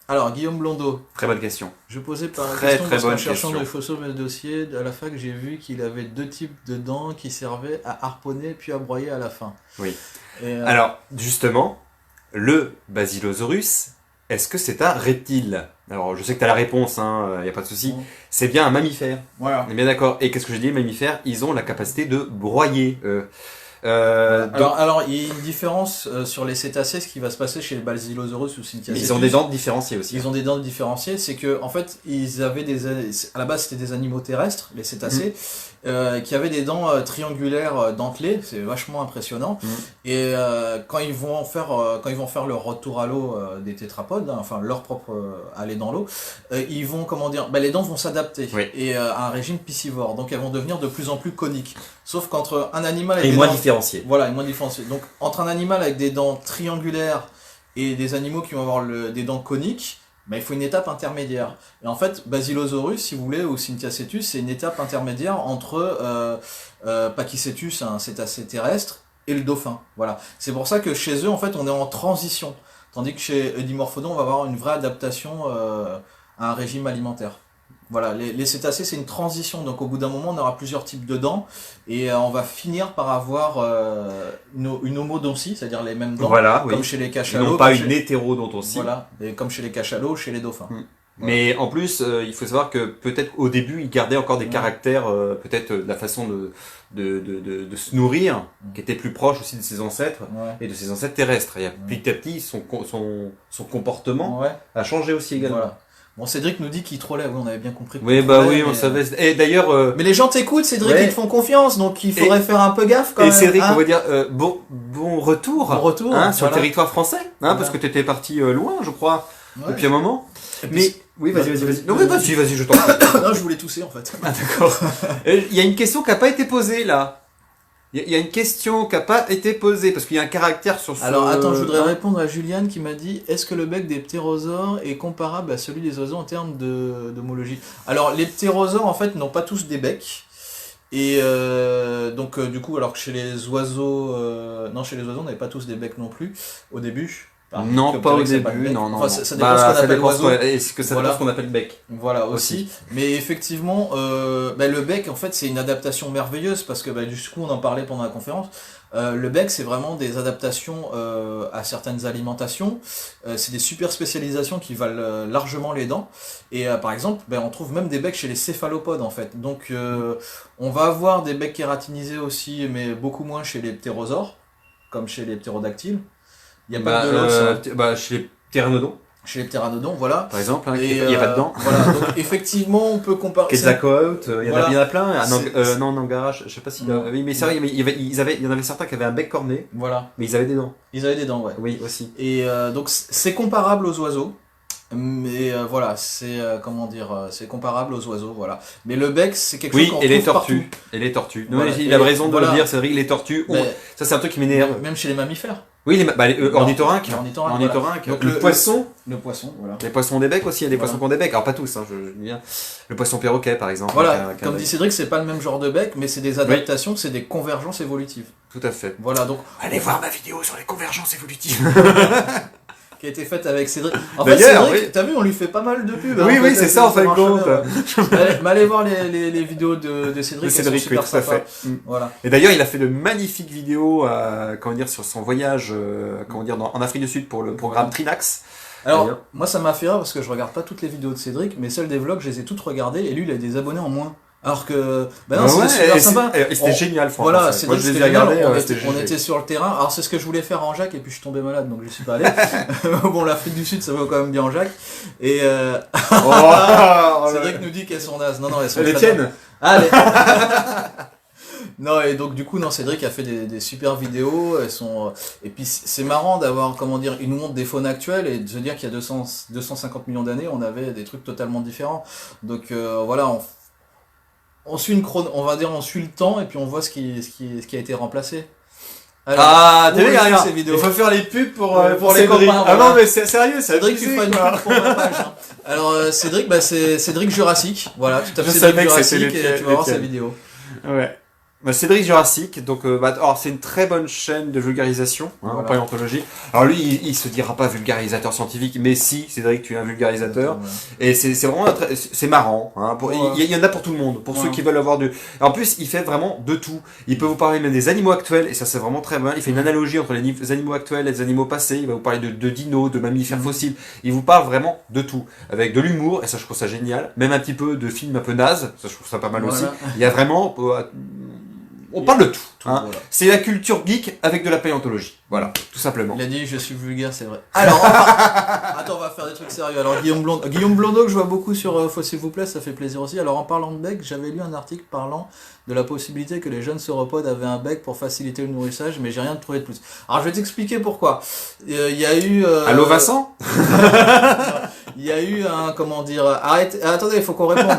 alors, Guillaume Blondeau. Très bonne question. Je posais par la Très, question, très parce qu'en bonne cherchant question. des photos de mes dossiers, à la fac, j'ai vu qu'il avait 2 types de dents qui servaient à harponner, puis à broyer à la fin. Oui. Et, Alors, justement, le Basilosaurus, est-ce que c'est un reptile? Alors, je sais que tu as la réponse, il n'y a pas de souci. C'est bien un mammifère. Voilà. On est bien d'accord. Et qu'est-ce que je dis, les mammifères, ils ont la capacité de broyer. Alors, il y a une différence sur les cétacés, ce qui va se passer chez les Basilosaurus ou Cynthiacetus. Ils ont des dents différenciées aussi. Ils ont des dents différenciées, c'est que en fait, ils avaient à la base, c'était des animaux terrestres, les cétacés, qui avaient des dents triangulaires dentelées, c'est vachement impressionnant. Et quand ils vont faire leur retour à l'eau des tétrapodes, enfin leur propre aller dans l'eau, ils vont les dents vont s'adapter et à un régime piscivore, donc elles vont devenir de plus en plus coniques. Sauf qu'entre un animal avec Et des moins dents, différenciées. voilà, et moins différenciées. Donc entre un animal avec des dents triangulaires et des animaux qui vont avoir des dents coniques, il faut une étape intermédiaire. Et en fait, Basilosaurus, si vous voulez, ou Cynthiacetus, c'est une étape intermédiaire entre Pachycetus, un cétacé terrestre, et le dauphin. Voilà. C'est pour ça que chez eux, en fait, on est en transition. Tandis que chez Eudimorphodon, on va avoir une vraie adaptation à un régime alimentaire. Voilà, les cétacés, c'est une transition. Donc au bout d'un moment, on aura plusieurs types de dents et on va finir par avoir une homodontie, c'est-à-dire les mêmes dents, Voilà, comme chez les Ils cachalots. n'ont pas comme une hétérodontie. Voilà, et comme chez les cachalots, chez les dauphins. Mais en plus, il faut savoir que peut-être au début, ils gardaient encore des caractères, peut-être de la façon de se nourrir, qui était plus proche aussi de ses ancêtres et de ses ancêtres terrestres. Et petit à petit, son comportement a changé aussi également. Voilà. Bon, Cédric nous dit qu'il trollait, oui, on avait bien compris. Oui, qu'il bah trollait, oui, on mais, savait. Et d'ailleurs, mais les gens t'écoutent, Cédric, Ouais. ils te font confiance, donc il faudrait faire un peu gaffe quand et même. Cédric, hein. on va dire bon retour, Bon retour, hein, sur le voilà. territoire français, hein, Voilà. parce que t'étais parti loin, je crois, Ouais. depuis un moment. Et puis, Mais oui, vas-y. Non, mais vas-y, je t'en prie. non, je voulais tousser en fait. Ah, d'accord. Il y a une question qui n'a pas été posée là. Il y a une question qui n'a pas été posée parce qu'il y a un caractère sur ce. Alors attends, je voudrais répondre à Juliane qui m'a dit est-ce que le bec des ptérosaures est comparable à celui des oiseaux en termes d'homologie? Alors les ptérosaures en fait n'ont pas tous des becs. Et donc du coup, alors que chez les oiseaux, non, chez les oiseaux on n'avait pas tous des becs non plus au début. Non, Comme pas au Pteryx, c'est pas le début, bec. non. Enfin, ça dépend ce qu'on appelle oiseau. Et ce que ça Voilà. dépend ce qu'on appelle bec. Voilà aussi. Mais effectivement, le bec, en fait, c'est une adaptation merveilleuse parce que du coup, on en parlait pendant la conférence. Le bec, c'est vraiment des adaptations à certaines alimentations. C'est des super spécialisations qui valent largement les dents. Et par exemple, on trouve même des becs chez les céphalopodes en fait. Donc, on va avoir des becs kératinisés aussi, mais beaucoup moins chez les ptérosaures, comme chez les ptérodactyles. Il n'y a pas de l'os. Chez les ptéranodons, Chez les ptéranodons, voilà. par exemple, hein, Et, il n'y a pas de dents. Voilà, donc effectivement, on peut comparer. Quetzalcoatl, Voilà. il y en a plein. Ah, C'est- non, Nangara, je sais pas si. Non. Oui, mais c'est vrai, il y en avait certains qui avaient un bec corné, Voilà, mais ils avaient des dents. ils avaient des dents, ouais. Oui, aussi. Et donc c'est comparable aux oiseaux, mais voilà, c'est c'est comparable aux oiseaux, voilà. Mais le bec, c'est quelque chose Oui, qu'on et les trouve tortues. partout. Et les tortues. Non, Voilà. il a Et raison de voilà. le dire, c'est vrai, les tortues. Mais- Ça, c'est un truc qui m'énerve. Même chez les mammifères. Oui, les ornithorynques. Les ornithorynques, Ornithorynques. Donc Le le- poisson. Le poisson, voilà. Les poissons ont des becs aussi, il y a des Voilà. poissons qui ont des becs. Alors, pas tous, hein, je dis bien. Le poisson perroquet, par exemple. Voilà, qui a un comme bec. dit Cédric, c'est pas le même genre de bec, mais c'est des adaptations, c'est des convergences évolutives. Tout à fait. Voilà, donc Allez voir ma vidéo sur les convergences évolutives. qui a été faite avec Cédric. En fait, D'ailleurs, Cédric, oui. t'as vu, on lui fait pas mal de pubs. Oui, hein, oui, c'est ça, en fin de marche compte. bien. Allez voir les vidéos de Cédric, elles sont Cédric, oui, super tout à sympas. fait. Mm. Voilà. Et d'ailleurs, il a fait de magnifiques vidéos, sur son voyage, en Afrique du Sud pour le programme Trinax. Alors, D'ailleurs. moi ça m'a fait rire parce que je regarde pas toutes les vidéos de Cédric, mais celles des vlogs, je les ai toutes regardées et lui il a des abonnés en moins. Alors que, non, c'était super sympa. Et c'était On- génial, franchement. Voilà, Moi, Cédric, je les ai c'était génial. regardés, On c'était était, on génial. était sur le terrain. Alors, c'est ce que je voulais faire en Jacques et puis je suis tombé malade donc je suis pas allé. Bon, l'Afrique du Sud ça va quand même bien en Jacques. Et Cédric nous dit qu'elles sont nazes. Non, elles sont Les très bien. tiennes. Allez. Non, et donc du coup, Cédric a fait des super vidéos, elles sont et puis c'est marrant d'avoir, il nous montre des faunes actuelles et de se dire qu'il y a 250 millions d'années, on avait des trucs totalement différents. Donc voilà, on suit on suit le temps et puis on voit ce qui a été remplacé. Alors, Ah, t'as où vu, est-ce que regarde, ces vidéos il faut faire les pubs pour Ouais, les Cédric. copains. Ah voilà. non, mais c'est sérieux, c'est Cédric, tu feras une abusé, pub pour ma page. Hein. Alors Cédric, c'est Cédric Jurassique. Voilà, tu tapes Je Cédric savais que c'était Jurassique les et tiennes, tu vas voir les sa tiennes. vidéo. Ouais. Bah, Cédric Jurassique, donc c'est une très bonne chaîne de vulgarisation en Voilà. paléontologie. Alors lui, il se dira pas vulgarisateur scientifique, mais si, Cédric, tu es un vulgarisateur. Et c'est vraiment c'est marrant. Hein, Ouais. il y en a pour tout le monde, pour Ouais. ceux qui veulent avoir de. En plus, il fait vraiment de tout. Il peut vous parler même des animaux actuels, et ça c'est vraiment très bien. Il fait une analogie entre les animaux actuels et les animaux passés. Il va vous parler de dinos, de mammifères fossiles. Il vous parle vraiment de tout, avec de l'humour, et ça je trouve ça génial. Même un petit peu de films un peu nazes, ça je trouve ça pas mal aussi. Voilà. Il y a vraiment, on parle de tout. Hein. Voilà. C'est la culture geek avec de la paléontologie. Voilà, tout simplement. Il a dit je suis vulgaire, c'est vrai. Alors, attends, on va faire des trucs sérieux. Alors Guillaume Blondeau que je vois beaucoup sur Faut s'il vous plaît, ça fait plaisir aussi. Alors en parlant de bec, j'avais lu un article parlant de la possibilité que les jeunes sauropodes avaient un bec pour faciliter le nourrissage, mais j'ai rien trouvé de plus. Alors je vais t'expliquer pourquoi. Il y a eu. Allô Vincent? Il y a eu un attendez, il faut qu'on réponde.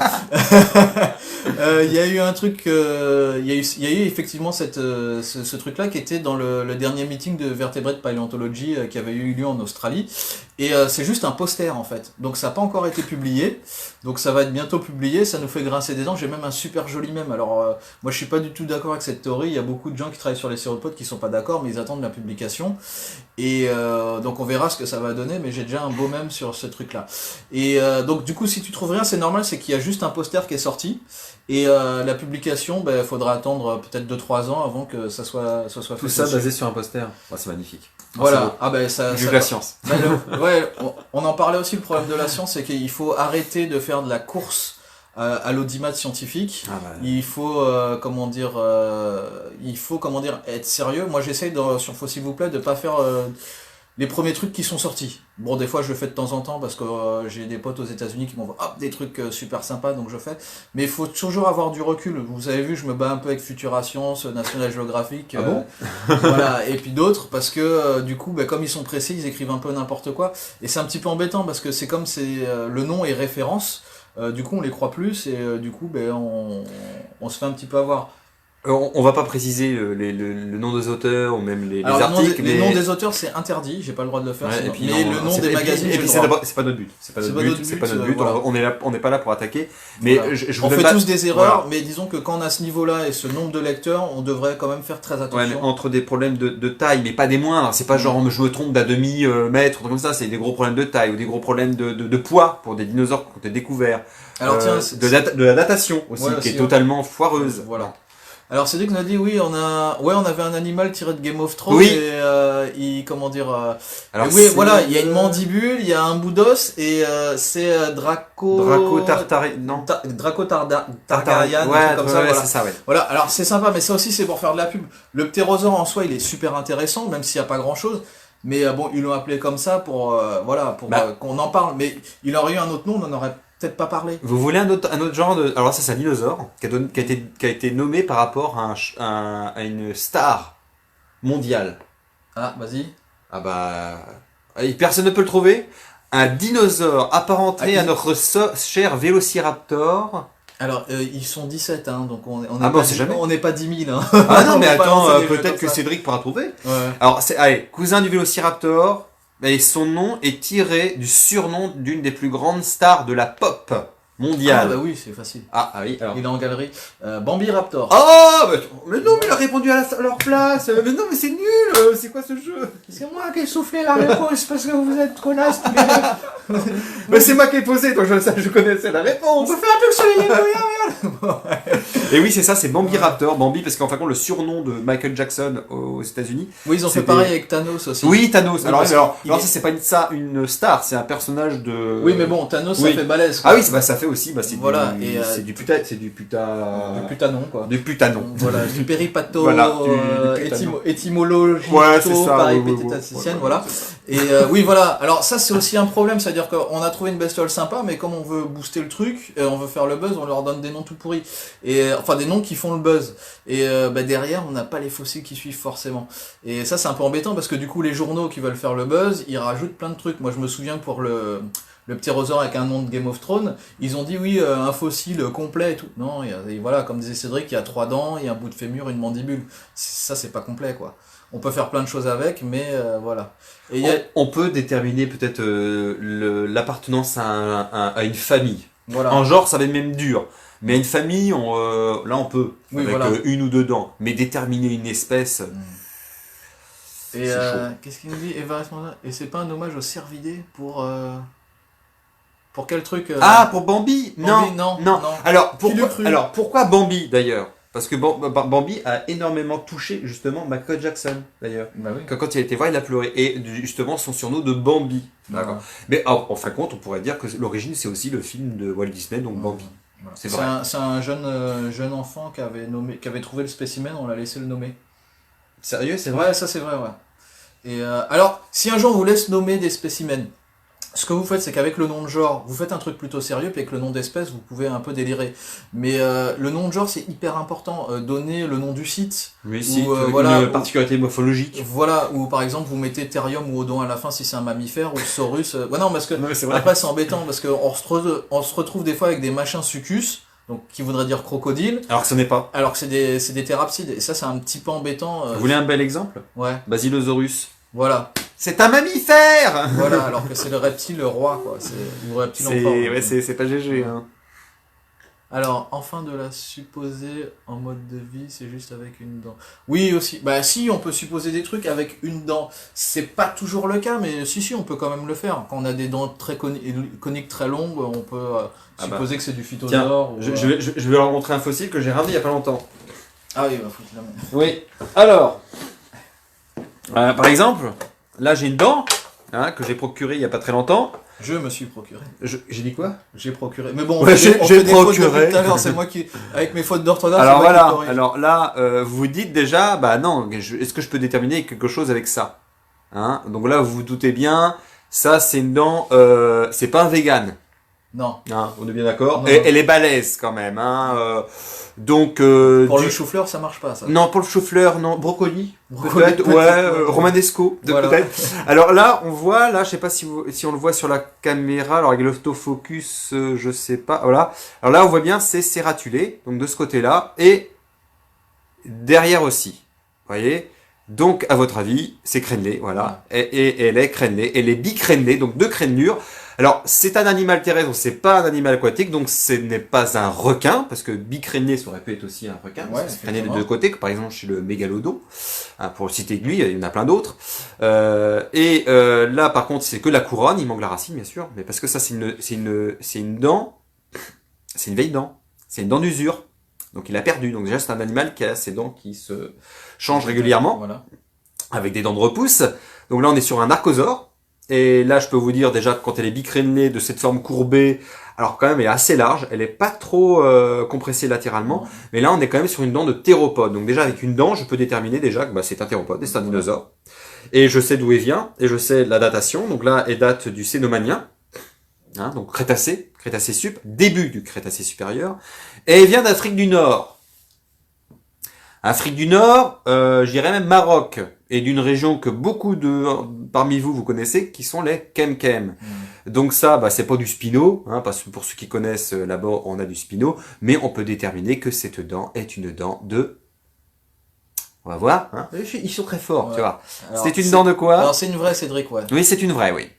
Il y a eu un truc, il y a eu effectivement ce truc-là qui était dans le dernier meeting de Vertebrate Paleontology qui avait eu lieu en Australie. Et c'est juste un poster en fait. Donc ça n'a pas encore été publié. Donc ça va être bientôt publié. Ça nous fait grincer des dents. J'ai même un super joli mème. Alors moi je suis pas du tout d'accord avec cette théorie. Il y a beaucoup de gens qui travaillent sur les sauropodes qui sont pas d'accord, mais ils attendent la publication. Et donc on verra ce que ça va donner. Mais j'ai déjà un beau mème sur ce truc-là. Et donc du coup si tu trouves rien, c'est normal. C'est qu'il y a juste un poster qui est sorti. Et la publication, faudra attendre peut-être 2-3 ans avant que ça soit fait. Tout ça dessus. basé sur un poster. Oh, c'est magnifique. Voilà. Ah ben ça. Vive la science. Ouais, on en parlait aussi. Le problème de la science, c'est qu'il faut arrêter de faire de la course à l'audimat scientifique. Ah, bah, Il faut être sérieux. Moi, j'essaye sur Faut s'il vous plaît de pas faire les premiers trucs qui sont sortis. Bon, des fois, je le fais de temps en temps parce que j'ai des potes aux États-Unis qui m'envoient des trucs super sympas, donc je fais. Mais il faut toujours avoir du recul. Vous avez vu, je me bats un peu avec Futura Science, National Geographic, Ah bon voilà, et puis d'autres, parce que du coup, comme ils sont pressés, ils écrivent un peu n'importe quoi. Et c'est un petit peu embêtant parce que c'est comme le nom est référence. Du coup, on les croit plus et du coup, on se fait un petit peu avoir. On va pas préciser le nom des auteurs ou même les Alors, articles. les noms des auteurs, c'est interdit, j'ai pas le droit de le faire. Ouais, sinon. et puis mais non, le nom c'est- des et puis- magazines, et j'ai puis le c'est droit. d'abord- c'est pas notre but. C'est pas notre but. Voilà. On n'est pas là pour attaquer. Mais Voilà. je On vous fait donne pas- tous des erreurs, Voilà. mais disons que quand on a ce niveau-là et ce nombre de lecteurs, on devrait quand même faire très Ouais, attention. mais entre des problèmes de taille, mais pas des moindres. C'est pas genre je me trompe d'un demi-mètre, ou comme ça. C'est des gros problèmes de taille ou des gros problèmes de poids pour des dinosaures qui ont été découverts. Alors tiens, de la datation aussi, Ouais, qui est aussi, totalement foireuse. Voilà. Alors Cédric nous a dit oui, on avait un animal tiré de Game of Thrones Oui. et Alors, oui, c'est voilà, il y a une mandibule, il y a un bout d'os et c'est Draco Tartari... Non. Targaryen, un Ouais, truc comme ça, ouais, voilà. c'est ça, ouais. Voilà, alors c'est sympa, mais ça aussi c'est pour faire de la pub. Le ptérosaure en soi, il est super intéressant, même s'il n'y a pas grand chose. Mais ils l'ont appelé comme ça pour qu'on en parle. Mais il aurait eu un autre nom, on n'en aurait peut-être pas parlé. Vous voulez un autre genre de... Alors ça, c'est un dinosaure qui a été nommé par rapport à une star mondiale. Ah, vas-y. Ah bah... Personne ne peut le trouver. Un dinosaure apparenté à notre cher Vélociraptor. Alors, ils sont 17, hein, donc on Ah bon, c'est jamais. on n'est pas 10 000. Hein. Ah non, On mais va pas attends, lancer des jeux peut-être comme que ça. Cédric pourra trouver. Ouais. Alors, allez, cousin du Vélociraptor, et son nom est tiré du surnom d'une des plus grandes stars de la pop Ah mondiale. bah oui, c'est facile. Ah oui, alors. Il est en galerie. Bambi Raptor. Oh mais non, mais il a répondu à leur place. Mais non, mais c'est nul. C'est quoi ce jeu? C'est moi qui ai soufflé la réponse parce que vous êtes connasses. Mais c'est moi qui ai posé, donc je connaissais la réponse. On peut faire un truc sur les Lémuriens. Et oui, c'est ça, c'est Bambi Raptor. Bambi, parce qu'en fin de compte, le surnom de Michael Jackson aux États-Unis. Oui, ils ont fait C'était- pareil avec Thanos aussi. Oui, Thanos. Oui, Alors, parce alors, qu'il alors est- ça, c'est pas une star, c'est un personnage de. Oui, mais bon, Thanos, Oui. ça fait balèze. Quoi. Ah oui, ça fait aussi. Bah, c'est Voilà, du, et, c'est du Putanon, quoi. du putanon. Voilà, du péripato, Voilà, du putanon. étymologie, Ouais, c'est ça. péripatéticienne, voilà. Et oui, voilà. Alors ça, c'est aussi un problème, c'est-à-dire qu'on a trouvé une bestiole sympa, mais comme on veut booster le truc, on veut faire le buzz, on leur donne des noms tout pourris, et enfin des noms qui font le buzz. Et derrière, on n'a pas les fossiles qui suivent forcément. Et ça, c'est un peu embêtant parce que du coup, les journaux qui veulent faire le buzz, ils rajoutent plein de trucs. Moi, je me souviens que pour le ptérosaure avec un nom de Game of Thrones, ils ont dit oui, un fossile complet et tout. Non, voilà, comme disait Cédric, il y a 3 dents, il y a un bout de fémur, une mandibule. Ça, c'est pas complet, quoi. On peut faire plein de choses avec, mais voilà. Et On peut déterminer peut-être l'appartenance à une famille. voilà. En genre, ça va être même dur. Mais à une famille, là, on peut. Oui, avec voilà. une ou deux dents. Mais déterminer une espèce. Et c'est chaud. qu'est-ce qu'il nous dit, Eva Responsable? Et c'est pas un hommage au cervidés pour quel truc Ah, pour Bambi? Bambi, Non. non. Alors, Qui l'eût cru? pourquoi Bambi, d'ailleurs? Parce que Bambi a énormément touché, justement, Michael Jackson, d'ailleurs. Bah oui. Quand il a été voir, il a pleuré. Et justement, son surnom de Bambi. D'accord. Voilà. Mais en fin de compte, on pourrait dire que l'origine, c'est aussi le film de Walt Disney, donc Bambi. Voilà. C'est vrai. C'est un jeune enfant qui avait trouvé le spécimen, on l'a laissé le nommer. Sérieux, c'est Ouais, ça c'est vrai, ouais. Et alors, si un jour on vous laisse nommer des spécimens, ce que vous faites, c'est qu'avec le nom de genre, vous faites un truc plutôt sérieux, puis avec le nom d'espèce, vous pouvez un peu délirer. Mais le nom de genre, c'est hyper important. Donner le nom du site. Oui, si, Ou, avec voilà, une ou- particularité morphologique. Voilà, ou par exemple, vous mettez Therium ou Odon à la fin si c'est un mammifère, ou Saurus. Ouais, non, parce que Non, mais c'est après, c'est embêtant, parce qu'on se retrouve des fois avec des machins succus, donc qui voudraient dire crocodile, Alors que ce n'est pas. alors que c'est des thérapsides. Et ça, c'est un petit peu embêtant. Vous voulez un bel exemple? Ouais, Basilosaurus. voilà. C'est un mammifère! Voilà, alors que c'est le reptile roi, quoi. C'est le reptile en forme. C'est pas GG, hein. Alors, enfin de la supposer en mode de vie, c'est juste avec une dent. Oui, aussi. Bah si, on peut supposer des trucs avec une dent. C'est pas toujours le cas, mais si, on peut quand même le faire. Quand on a des dents très coniques très longues, on peut supposer que c'est du phytosaure. Tiens, je vais leur montrer un fossile que j'ai ramené il y a pas longtemps. Ah oui, bah foutre la main. Oui. Alors, par exemple, là j'ai une dent que j'ai procurée il y a pas très longtemps. Je me suis procuré. J'ai dit quoi? J'ai procuré. Mais bon, Ouais, on j'ai fait des fautes procuré. depuis tout à l'heure, c'est moi qui, avec mes fautes d'orthographe, Alors c'est moi qui voilà, corrige. alors là, vous vous dites déjà, bah non, est-ce que je peux déterminer quelque chose avec ça? Hein. Donc là, vous vous doutez bien, ça c'est une dent, c'est pas un vegan. Non. Hein, on est bien d'accord. Non. Et elle est balèze quand même. Hein. Donc Pour du- le chou-fleur, ça marche pas, ça. non, pour le chou-fleur, non, brocoli. Brocoli, Peut-être, peut-être, ouais, romanesco, Voilà. peut-être. Alors là, on voit, là, je sais pas si on le voit sur la caméra, alors avec l'autofocus, je sais pas, voilà. Alors là, on voit bien, c'est cératulé, donc de ce côté-là, et derrière aussi, vous voyez. Donc, à votre avis, c'est crénelé, voilà. Et elle est crénelée, elle est bicrénelée, donc deux crénelures. Alors, c'est un animal terrestre, c'est pas un animal aquatique, donc ce n'est pas un requin, parce que bicrénelé, ça aurait pu être aussi un requin, Ouais, parce que c'est crénelé des effectivement. deux côtés, par exemple chez le mégalodon, hein, pour le citer que lui, il y en a plein d'autres. Là, par contre, c'est que la couronne, il manque la racine, bien sûr, mais parce que ça, c'est une dent, c'est une vieille dent, c'est une dent d'usure. Donc il a perdu. Donc déjà, c'est un animal qui a ses dents qui se changent régulièrement, Voilà. avec des dents de repousse. Donc là, on est sur un archosaure. Et là, je peux vous dire déjà que quand elle est bicrénelée, de cette forme courbée, alors quand même, elle est assez large, elle est pas trop compressée latéralement, mais là, on est quand même sur une dent de théropode. Donc déjà, avec une dent, je peux déterminer déjà que c'est un théropode, et c'est un dinosaure. Et je sais d'où il vient, et je sais la datation. Donc là, elle date du Cénomanien, hein, donc Crétacé sup, début du Crétacé supérieur, et elle vient d'Afrique du Nord. Afrique du Nord, je dirais même Maroc, et d'une région que beaucoup parmi vous connaissez, qui sont les Kem-Kem. Donc ça, c'est pas du spino, hein, parce que pour ceux qui connaissent là-bas, on a du spino, mais on peut déterminer que cette dent est une dent de... On va voir, hein. Ils sont très forts, Ouais. tu vois. Alors, C'est une dent de quoi? Alors, c'est une vraie, Cédric, ouais. Oui, c'est une vraie, oui.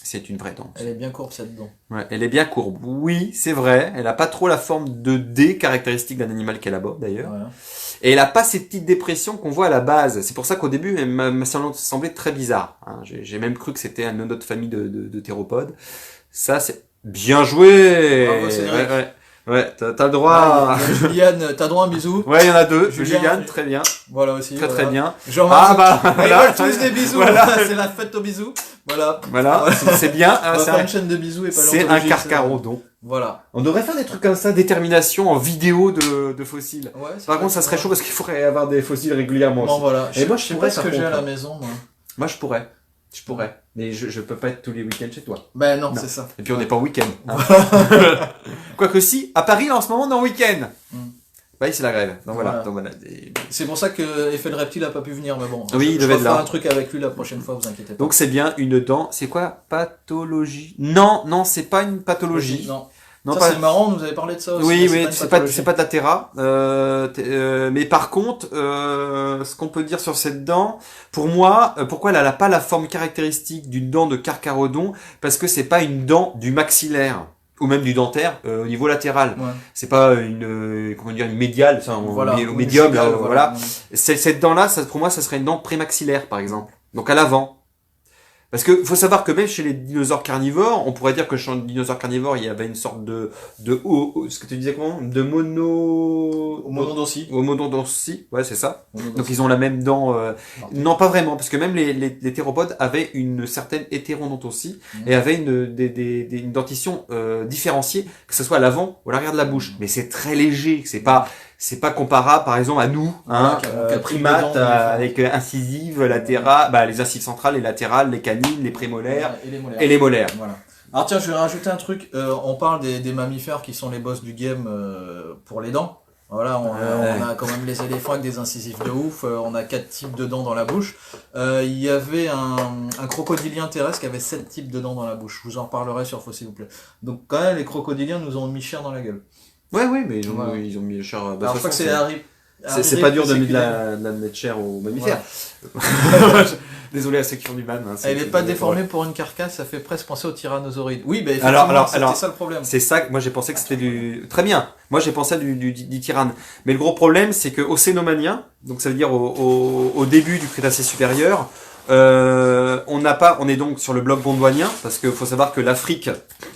C'est une vraie dent. Elle est bien courbe, cette dent. Ouais, elle est bien courbe. Oui, c'est vrai. Elle a pas trop la forme de D caractéristique d'un animal qu'elle aborde d'ailleurs. Voilà. Et elle a pas ces petites dépressions qu'on voit à la base. C'est pour ça qu'au début, elle m'a semblé très bizarre. Hein. J'ai même cru que c'était une autre famille de théropodes. Ça, c'est bien joué. Bravo, Cédric. Ouais, t'as le droit. Ah, Juliane, t'as droit à un bisou. Ouais, il y en a deux. Julien, Juliane, très bien. Voilà aussi. Très, voilà. très bien. Jean-Marc. Ah, bah, Ils voilà. veulent tous des bisous. Voilà. C'est la fête aux bisous. Voilà. Voilà, c'est bien. On va C'est faire un, une chaîne de bisous et pas c'est un l'anthologie, carcharodon. Voilà. On devrait faire des trucs comme ça, détermination en vidéo de fossiles. Ouais, c'est Par vrai, contre, ça c'est serait vrai. chaud parce qu'il faudrait avoir des fossiles régulièrement Bon, aussi. voilà. Et moi, je sais pourrais, pas ce par que j'ai à contre. la maison, moi. Moi, je pourrais. Je pourrais. Mais je peux pas être tous les week-ends chez toi. Ben non, Non. c'est ça. Et puis, on n'est pas en week-end. Hein. Quoique si, à Paris, là, en ce moment, on est en week-end. Mm. Bah oui, c'est la grève. Donc voilà. Voilà. Donc, voilà. C'est pour ça que Effet le Reptile a pas pu venir, mais bon. Oui, il je devait être referai là. un truc avec lui la prochaine fois, vous inquiétez pas. Donc c'est bien une dent. C'est quoi? Pathologie? Non, c'est pas une pathologie. Non. Non, Ça, pas. c'est marrant, vous avez parlé de ça aussi. Oui, mais oui, une c'est pathologie. pas de la terra. Mais par contre, ce qu'on peut dire sur cette dent, pour moi, pourquoi elle n'a pas la forme caractéristique d'une dent de carcharodon? Parce que c'est pas une dent du maxillaire ou même du dentaire au niveau latéral. Ouais. C'est pas une comment dire, une médiale, enfin, Voilà. au Une médium, là, cigale, voilà. Cette dent-là, pour moi, ça serait une dent prémaxillaire, par exemple. Donc à l'avant. Parce que faut savoir que même chez les dinosaures carnivores, on pourrait dire que chez les dinosaures carnivores, il y avait une sorte ce que tu disais comment? De monodontie, ouais, c'est ça. Donc ils ont la même dent. Non, pas vraiment, parce que même les théropodes avaient une certaine hétérodontie et avaient une dentition différenciée, que ce soit à l'avant ou à l'arrière de la bouche. Mais c'est très léger, c'est pas comparable, par exemple, à nous, hein, primates, avec incisives, latérales, les incisives centrales, les latérales, les canines, les prémolaires et les molaires. et les molaires. Voilà. Alors tiens, je vais rajouter un truc. On parle des mammifères qui sont les boss du game pour les dents. Voilà, on a quand même les éléphants avec des incisives de ouf. On a 4 types de dents dans la bouche. Il y avait un crocodilien terrestre qui avait 7 types de dents dans la bouche. Je vous en reparlerai sur Faux s'il vous plaît. Donc quand même, les crocodiliens nous ont mis cher dans la gueule. Ouais, mais ils ont mis le cher. Alors je crois que c'est pas dur de la mettre cher aux mammifères. Désolé à ceux qui font du man. Hein, elle est pas déformée pour une carcasse, ça fait presque penser au tyrannosauride. Oui, bah alors, c'était ça le problème. C'est ça que moi j'ai pensé que c'était du... Très bien, moi j'ai pensé à du tyrane. Mais le gros problème c'est que au Cénomanien, donc ça veut dire au début du Crétacé supérieur, on est donc sur le bloc gondwanien, parce qu'il faut savoir que l'Afrique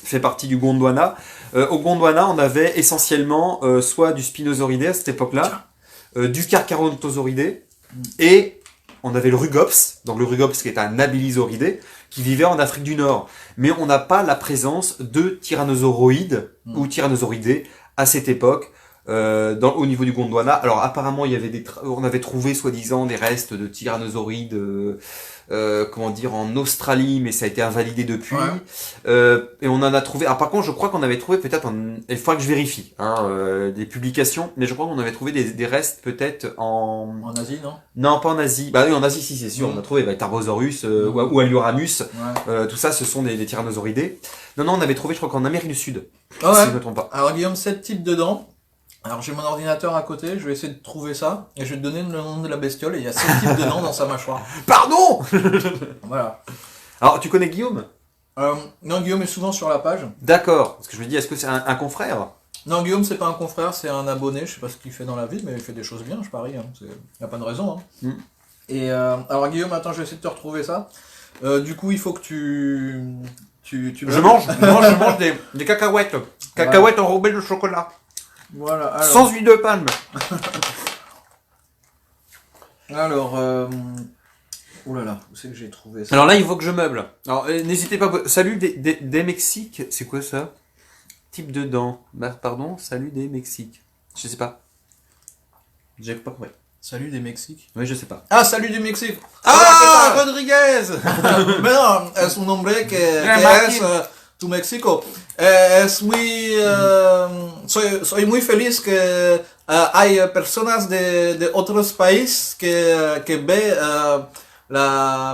fait partie du Gondwana. Au Gondwana, on avait essentiellement soit du Spinosauridé à cette époque-là, du Carcharodontosauridae, et on avait le Rugops, donc le Rugops qui est un Abilisauridé, qui vivait en Afrique du Nord. Mais on n'a pas la présence de tyrannosauroïdes ou tyrannosauridés à cette époque au niveau du Gondwana. Alors apparemment il y avait on avait trouvé soi-disant des restes de tyrannosaurides, comment dire, en Australie, mais ça a été invalidé depuis. Et on en a trouvé. Alors par contre, je crois qu'on avait trouvé peut-être, il faudra que je vérifie, des publications, mais je crois qu'on avait trouvé des restes peut-être En Asie, non? Non, pas en Asie. Bah oui, en Asie, si, c'est sûr. On a trouvé Tarbosaurus ou Alioramus. Tout ça, ce sont des tyrannosauridés. Non, on avait trouvé, je crois qu'en Amérique du Sud. Si je me trompe pas. Alors Guillaume, 7 types de dents. Alors j'ai mon ordinateur à côté, je vais essayer de trouver ça, et je vais te donner le nom de la bestiole, et il y a 7 types de dents dans sa mâchoire. Pardon. Voilà. Alors, tu connais Guillaume? Non, Guillaume est souvent sur la page. D'accord. Parce que je me dis, est-ce que c'est un confrère? Non, Guillaume, c'est pas un confrère, c'est un abonné, je sais pas ce qu'il fait dans la vie, mais il fait des choses bien, je parie, y a pas de raison. Et alors Guillaume, attends, je vais essayer de te retrouver ça. Du coup, il faut que tu Je mange des cacahuètes. Cacahuètes enrobées de chocolat. Voilà, alors... Sans huile de palme. Alors, oh là là, où c'est que j'ai trouvé ça? Alors là, il faut que je meuble. Alors, n'hésitez pas. Salut des Mexiques. C'est quoi ça? Type de dents. Bah, pardon, salut des Mexiques. Je sais pas. J'ai pas compris. Salut des Mexiques. Oui, je sais pas. Ah, salut du Mexique. Ah, Rodriguez. Mais non, es un hombre que es tu México. Es muy, soy muy feliz que hay personas de otros países que ve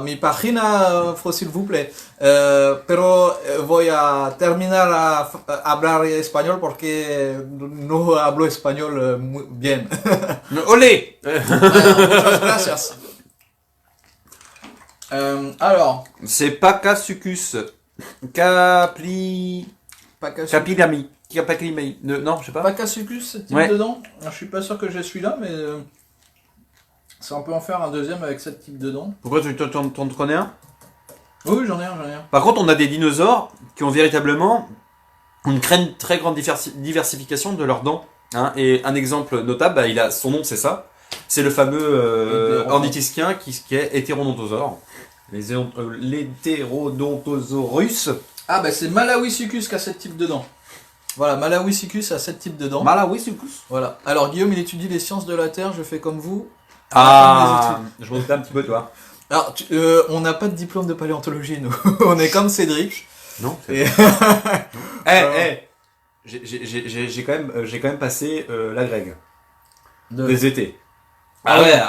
mi página, s'il vous plaît. Pero voy a terminar a hablar español porque no hablo español muy bien. Olé. Muchas gracias. Alors, C'est Pacasucus. Capilami. Capilami. Non, je sais pas. Pacasucus, ce type dedans. Je suis pas sûr que j'ai celui-là, mais ça on peut en faire un deuxième avec cette type dedans. Pourquoi tu t'en connais un? Oui, j'en ai un. Par contre, on a des dinosaures qui ont véritablement une très grande diversification de leurs dents. Hein. Et un exemple notable, son nom c'est ça. C'est le fameux ornithischien qui est Hétérodontosaure. L'Hétérodontosaurus. Ah bah c'est Malawisicus qui a 7 types de dents. Voilà, Malawisicus a 7 types de dents. Malawisicus. Voilà. Alors Guillaume, il étudie les sciences de la Terre, je fais comme vous. Je m'en doutais un petit peu, toi. Alors, on n'a pas de diplôme de paléontologie, nous. On est comme Cédric. Non. J'ai quand même passé l'agrég. Des étés. Ouais.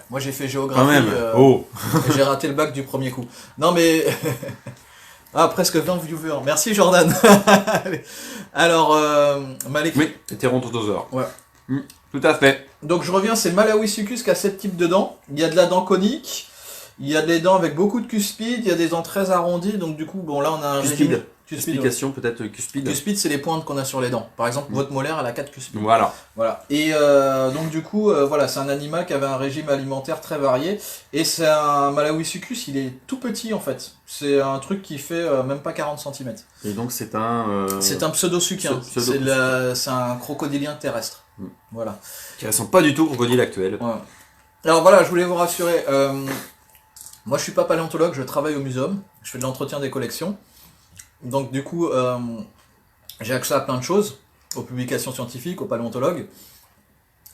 Moi j'ai fait géographie. Quand même. Et j'ai raté le bac du premier coup. Non mais... Ah, presque 20 viewers. Merci Jordan. Alors, Malek... Oui, Hétérodontosaure. Ouais. Tout à fait. Donc je reviens, c'est Malawisicus qui a 7 types de dents. Il y a de la dent conique, il y a des dents avec beaucoup de cuspides, il y a des dents très arrondies. Donc du coup, bon là on a un cuspide. Explication peut-être cuspide. Cuspide, c'est les pointes qu'on a sur les dents. Par exemple, votre molaire, elle a 4 cuspides. Voilà. Et donc du coup, voilà, c'est un animal qui avait un régime alimentaire très varié. Et c'est un Malawisicus, il est tout petit en fait. C'est un truc qui fait même pas 40 cm. Et donc c'est un... C'est un pseudosuchien. C'est un crocodilien terrestre. Voilà. Qui ressemble pas du tout au crocodile actuel. Ouais. Alors voilà, je voulais vous rassurer. Moi, je suis pas paléontologue, je travaille au muséum. Je fais de l'entretien des collections. Donc du coup, j'ai accès à plein de choses, aux publications scientifiques, aux paléontologues.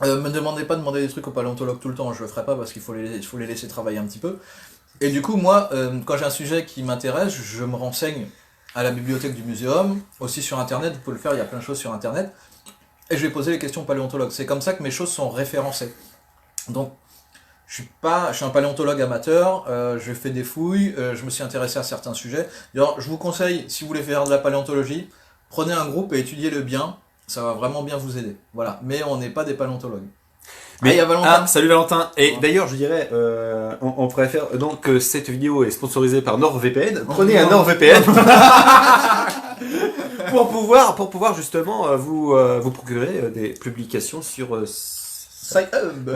Me demandez pas de demander des trucs aux paléontologues tout le temps, je le ferai pas parce qu'il faut les laisser travailler un petit peu. Et du coup, moi, quand j'ai un sujet qui m'intéresse, je me renseigne à la bibliothèque du muséum, aussi sur Internet, vous pouvez le faire, il y a plein de choses sur Internet. Et je vais poser les questions aux paléontologues. C'est comme ça que mes choses sont référencées. Donc, je suis un paléontologue amateur, je fais des fouilles, je me suis intéressé à certains sujets. D'ailleurs, je vous conseille, si vous voulez faire de la paléontologie, prenez un groupe et étudiez-le bien, ça va vraiment bien vous aider. Voilà, mais on n'est pas des paléontologues. Mais il y a Valentin. Salut Valentin. Et d'ailleurs, je dirais, on pourrait faire donc cette vidéo est sponsorisée par NordVPN. Prenez un NordVPN pour pouvoir justement vous procurer des publications sur SciHub.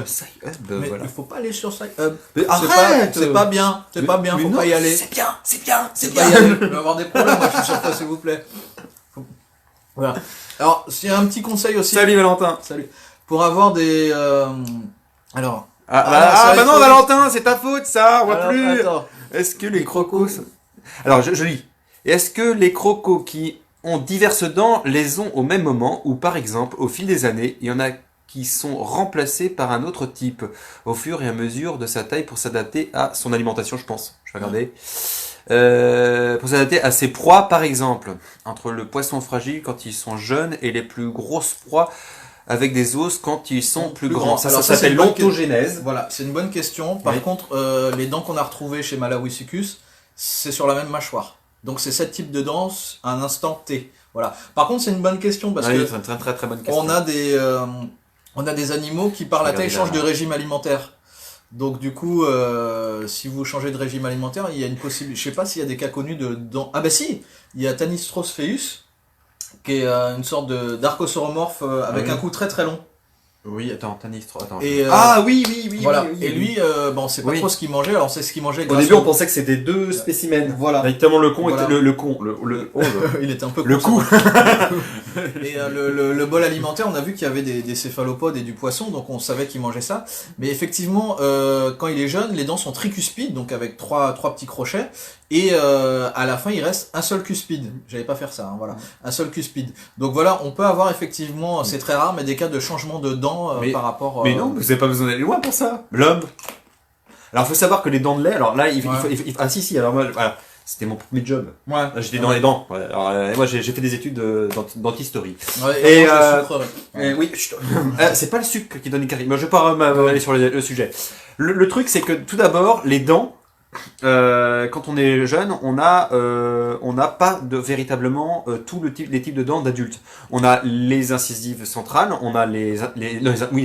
Mais Voilà. il faut pas aller sur SciHub. Arrête. C'est pas bien, faut pas y aller. C'est bien. C'est pas y aller. Je vais avoir des problèmes, moi je suis sur toi, s'il vous plaît. Voilà. Alors, s'il y a un petit conseil aussi. Salut Valentin. Salut. Pour avoir des... Alors... Non Valentin, c'est ta faute ça, on va plus. Attends. Est-ce que les crocos... Alors je lis. Est-ce que les crocos qui ont diverses dents les ont au même moment ou par exemple au fil des années, il y en a qui sont remplacés par un autre type au fur et à mesure de sa taille pour s'adapter à son alimentation, je pense. Je vais regarder. Pour s'adapter à ses proies, par exemple, entre le poisson fragile quand ils sont jeunes et les plus grosses proies avec des os quand ils sont plus grands. Ça Alors s'appelle c'est une bonne l'ontogénèse. Voilà, c'est une bonne question. Par Oui. contre, les dents qu'on a retrouvées chez Malawisicus, c'est sur la même mâchoire. Donc c'est 7 types de dents à un instant T. Voilà. Par contre, c'est une bonne question parce Oui, que c'est une très très bonne question. on a des animaux qui par la taille Regardez changent là. de régime alimentaire. Donc du coup, si vous changez de régime alimentaire, il y a une possibilité. Je sais pas s'il y a des cas connus de dents. Ah bah si, il y a Tanistros pheus, qui est une sorte d'archosauromorphe avec oui. un cou très très long. Oui, attends. Et, Ah oui. voilà. oui, oui, Et oui. lui, bon, c'est pas Oui. trop ce qu'il mangeait. Alors c'est ce qu'il mangeait. Au grâce début, au- on pensait que c'était deux spécimens. Voilà. Tellement le con Voilà. était oh, Il était un peu le con, coup. Et le bol alimentaire, on a vu qu'il y avait des céphalopodes et du poisson, donc on savait qu'il mangeait ça. Mais effectivement, quand il est jeune, les dents sont tricuspides, donc avec trois petits crochets. Et à la fin, il reste un seul cuspide. J'allais pas faire ça, hein, voilà, un seul cuspide. Donc voilà, on peut avoir effectivement, c'est très rare, mais des cas de changement de dents Mais- par rapport. Mais non, vous n'avez pas besoin d'aller loin pour ça. L'homme. Alors, faut savoir que les dents de lait, alors là, ah si, alors moi, voilà, c'était mon premier job. Ouais. J'étais dans les dents. Ouais, alors, moi, j'ai fait des études de dentisterie. Ouais, Et, on mange le sucre, ouais. Oui, chut. C'est pas le sucre qui donne les caries. Moi, je vais pas aller sur le sujet. Le truc, c'est que tout d'abord, les dents, quand on est jeune, on n'a pas véritablement les types de dents d'adultes. On a les incisives centrales, on a les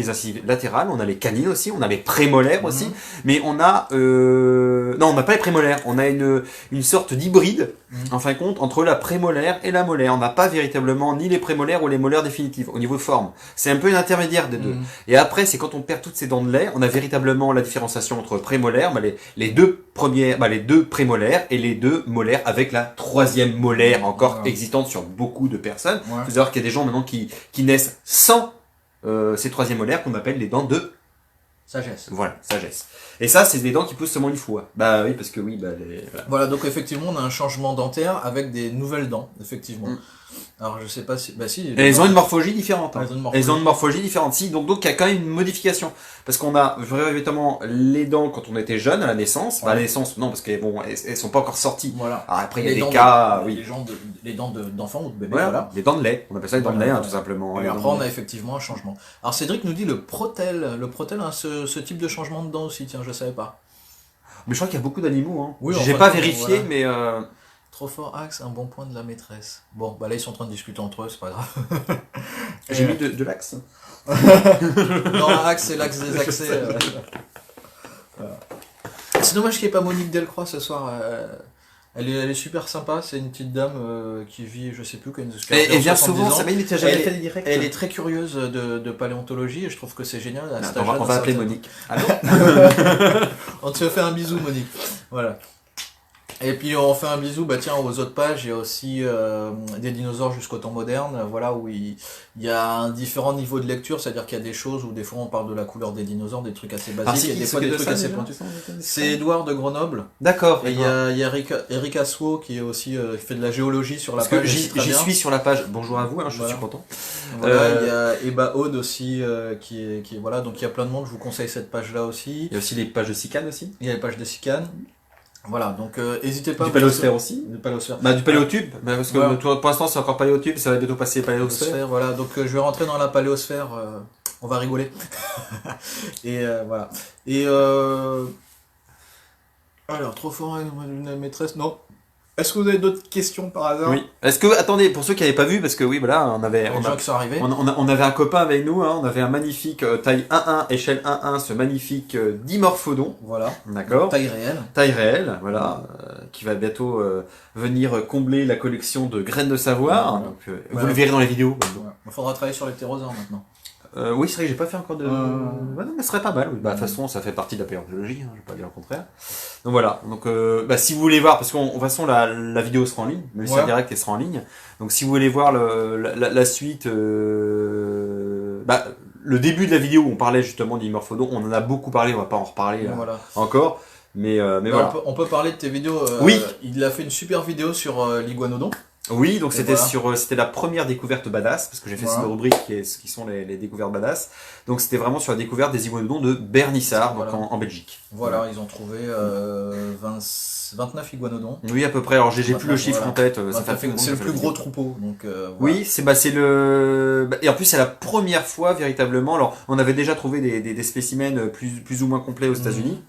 incisives latérales, on a les canines aussi, on a les prémolaires aussi, mais on n'a pas les prémolaires. On a une sorte d'hybride, en fin de compte, entre la prémolaire et la molaire. On n'a pas véritablement ni les prémolaires ou les molaires définitives au niveau de forme. C'est un peu une intermédiaire des deux. Et après, c'est quand on perd toutes ces dents de lait, on a véritablement la différenciation entre prémolaires, les deux prémolaires et les deux molaires avec la troisième molaire encore existante sur beaucoup de personnes. Ouais. Il faut savoir qu'il y a des gens maintenant qui naissent sans ces troisième molaires qu'on appelle les dents de Sagesse. sagesse. Et ça, c'est des dents qui poussent seulement une fois. Bah oui, parce que oui, voilà. Voilà, donc effectivement, on a un changement dentaire avec des nouvelles dents, effectivement. Alors, je sais pas si... Bah si... Et elles ont une morphologie différente. Ouais, Elles ont une morphologie différente. Si, donc il y a quand même une modification. Parce qu'on a véritablement les dents quand on était jeune, à la naissance. Ouais. À la naissance, non, parce qu'elles elles sont pas encore sorties. Voilà. Alors après, il y a Les des dents cas, de- oui. les dents d'enfants ou de bébés, Voilà, voilà. les dents de lait. On appelle ça les dents de lait, Voilà, hein, voilà. tout simplement. Et Les après, dents de on a lait. effectivement un changement. Alors, Cédric nous dit le Protel. Le Protel a ce type de changement de dents aussi, tiens, je savais pas. Mais je crois qu'il y a beaucoup d'animaux. Hein. Oui, J'ai enfin, pas vérifié, voilà. mais... Trop fort axe, un bon point de la maîtresse. Bon, bah là, ils sont en train de discuter entre eux, c'est pas grave. J'ai Et, mis de l'axe. Non, axe, c'est l'axe des accès. Voilà. C'est dommage qu'il n'y ait pas Monique Delcroix ce soir. Elle est super sympa, c'est une petite dame qui vit, je sais plus, qui a Et vient 70 souvent, ans. ça m'a dit, t'as jamais Elle fait est- des directs. Elle est très curieuse de paléontologie et je trouve que c'est génial. à cet On âge-là, va dans appeler certaines- Monique. On te fait un bisou, Monique. Voilà. Et puis on fait un bisou, bah tiens, aux autres pages, il y a aussi des dinosaures jusqu'au temps moderne, voilà, où il y a un différent niveau de lecture, c'est-à-dire qu'il y a des choses où des fois on parle de la couleur des dinosaures, des trucs assez basiques, et des fois des trucs assez pointus. C'est Édouard de Grenoble, D'accord. et il y a Eric Aswo qui est aussi qui fait de la géologie sur la Parce que page. j'y c'est très bien. suis sur la page. Bonjour à vous, hein, je Voilà. suis content. Voilà, il y a Eba Aude aussi qui est voilà, donc il y a plein de monde, je vous conseille cette page-là aussi. Il y a aussi les pages de Sicane aussi. Il y a les pages de Sicane. Voilà, donc n'hésitez pas. Du paléosphère aussi. Du paléosphère. Bah, du paléotube. Bah, parce que Voilà. pour l'instant, c'est encore paléotube, ça va bientôt passer paléosphère. Paléosphère, voilà, donc je vais rentrer dans la paléosphère, on va rigoler. Et voilà. Et alors, trop fort, une maîtresse, non. Est-ce que vous avez d'autres questions par hasard? Oui. Est-ce que, attendez, pour ceux qui n'avaient pas vu, parce que oui, voilà, on avait, Les gens qui sont arrivés. on avait un copain avec nous, hein, on avait un magnifique taille 1-1, échelle 1-1, ce magnifique dimorphodon, Voilà. d'accord, Taille réelle. taille réelle, voilà, qui va bientôt venir combler la collection de graines de savoir. Voilà. Donc, vous Voilà. le verrez dans les vidéos. Il faudra travailler sur les ptérosaures maintenant. Oui, c'est vrai que j'ai pas fait encore de... Ouais, non, mais ce serait pas mal. Oui. Bah, de toute façon, ça fait partie de la paléontologie, hein, je vais pas dire le contraire. Donc voilà, donc bah, si vous voulez voir, parce qu'en de toute façon la vidéo sera en ligne, le Ouais. direct elle sera en ligne, donc si vous voulez voir la suite, bah, le début de la vidéo où on parlait justement d'Imorphodon, on en a beaucoup parlé, on va pas en reparler Voilà. encore, mais Bah, voilà. on peut parler de tes vidéos. Oui. Il a fait une super vidéo sur l'iguanodon. Oui, donc Et c'était voilà. c'était la première découverte badass, parce que j'ai fait Voilà. cette rubrique qui sont les découvertes badass. Donc c'était vraiment sur la découverte des iguanodons de Bernissart, donc Voilà. en Belgique. Voilà, ils ont trouvé 29 iguanodons. Oui, à peu près. Alors j'ai plus le 29, chiffre voilà. en tête. Ça 29, fait un c'est le plus moment que gros je fais la vidéo. troupeau. Donc, voilà. Oui, c'est le et en plus c'est la première fois véritablement. Alors on avait déjà trouvé des spécimens plus ou moins complets aux États-Unis.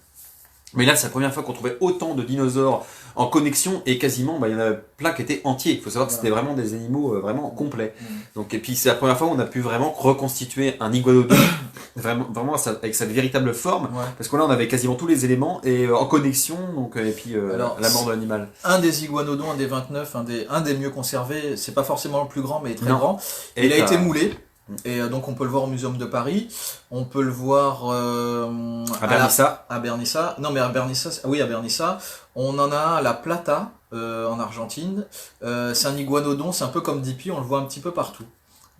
Mais là, c'est la première fois qu'on trouvait autant de dinosaures en connexion et quasiment, il y en a plein qui étaient entiers. Il faut savoir que c'était vraiment des animaux vraiment complets. Donc, et puis c'est la première fois où on a pu vraiment reconstituer un iguanodon, vraiment avec sa véritable forme. Ouais. Parce que là, on avait quasiment tous les éléments et en connexion, donc et puis Alors, la mort de l'animal. Un des iguanodons, un des 29, un des mieux conservés, c'est pas forcément le plus grand, mais il est très Non. grand. Et Il a t'as- été moulé. Et donc on peut le voir au Muséum de Paris, on peut le voir à Bernissart. à Bernissa. Non mais à Bernissa, oui à Bernissa. On en a un à La Plata en Argentine. C'est un iguanodon, c'est un peu comme Dippy, on le voit un petit peu partout.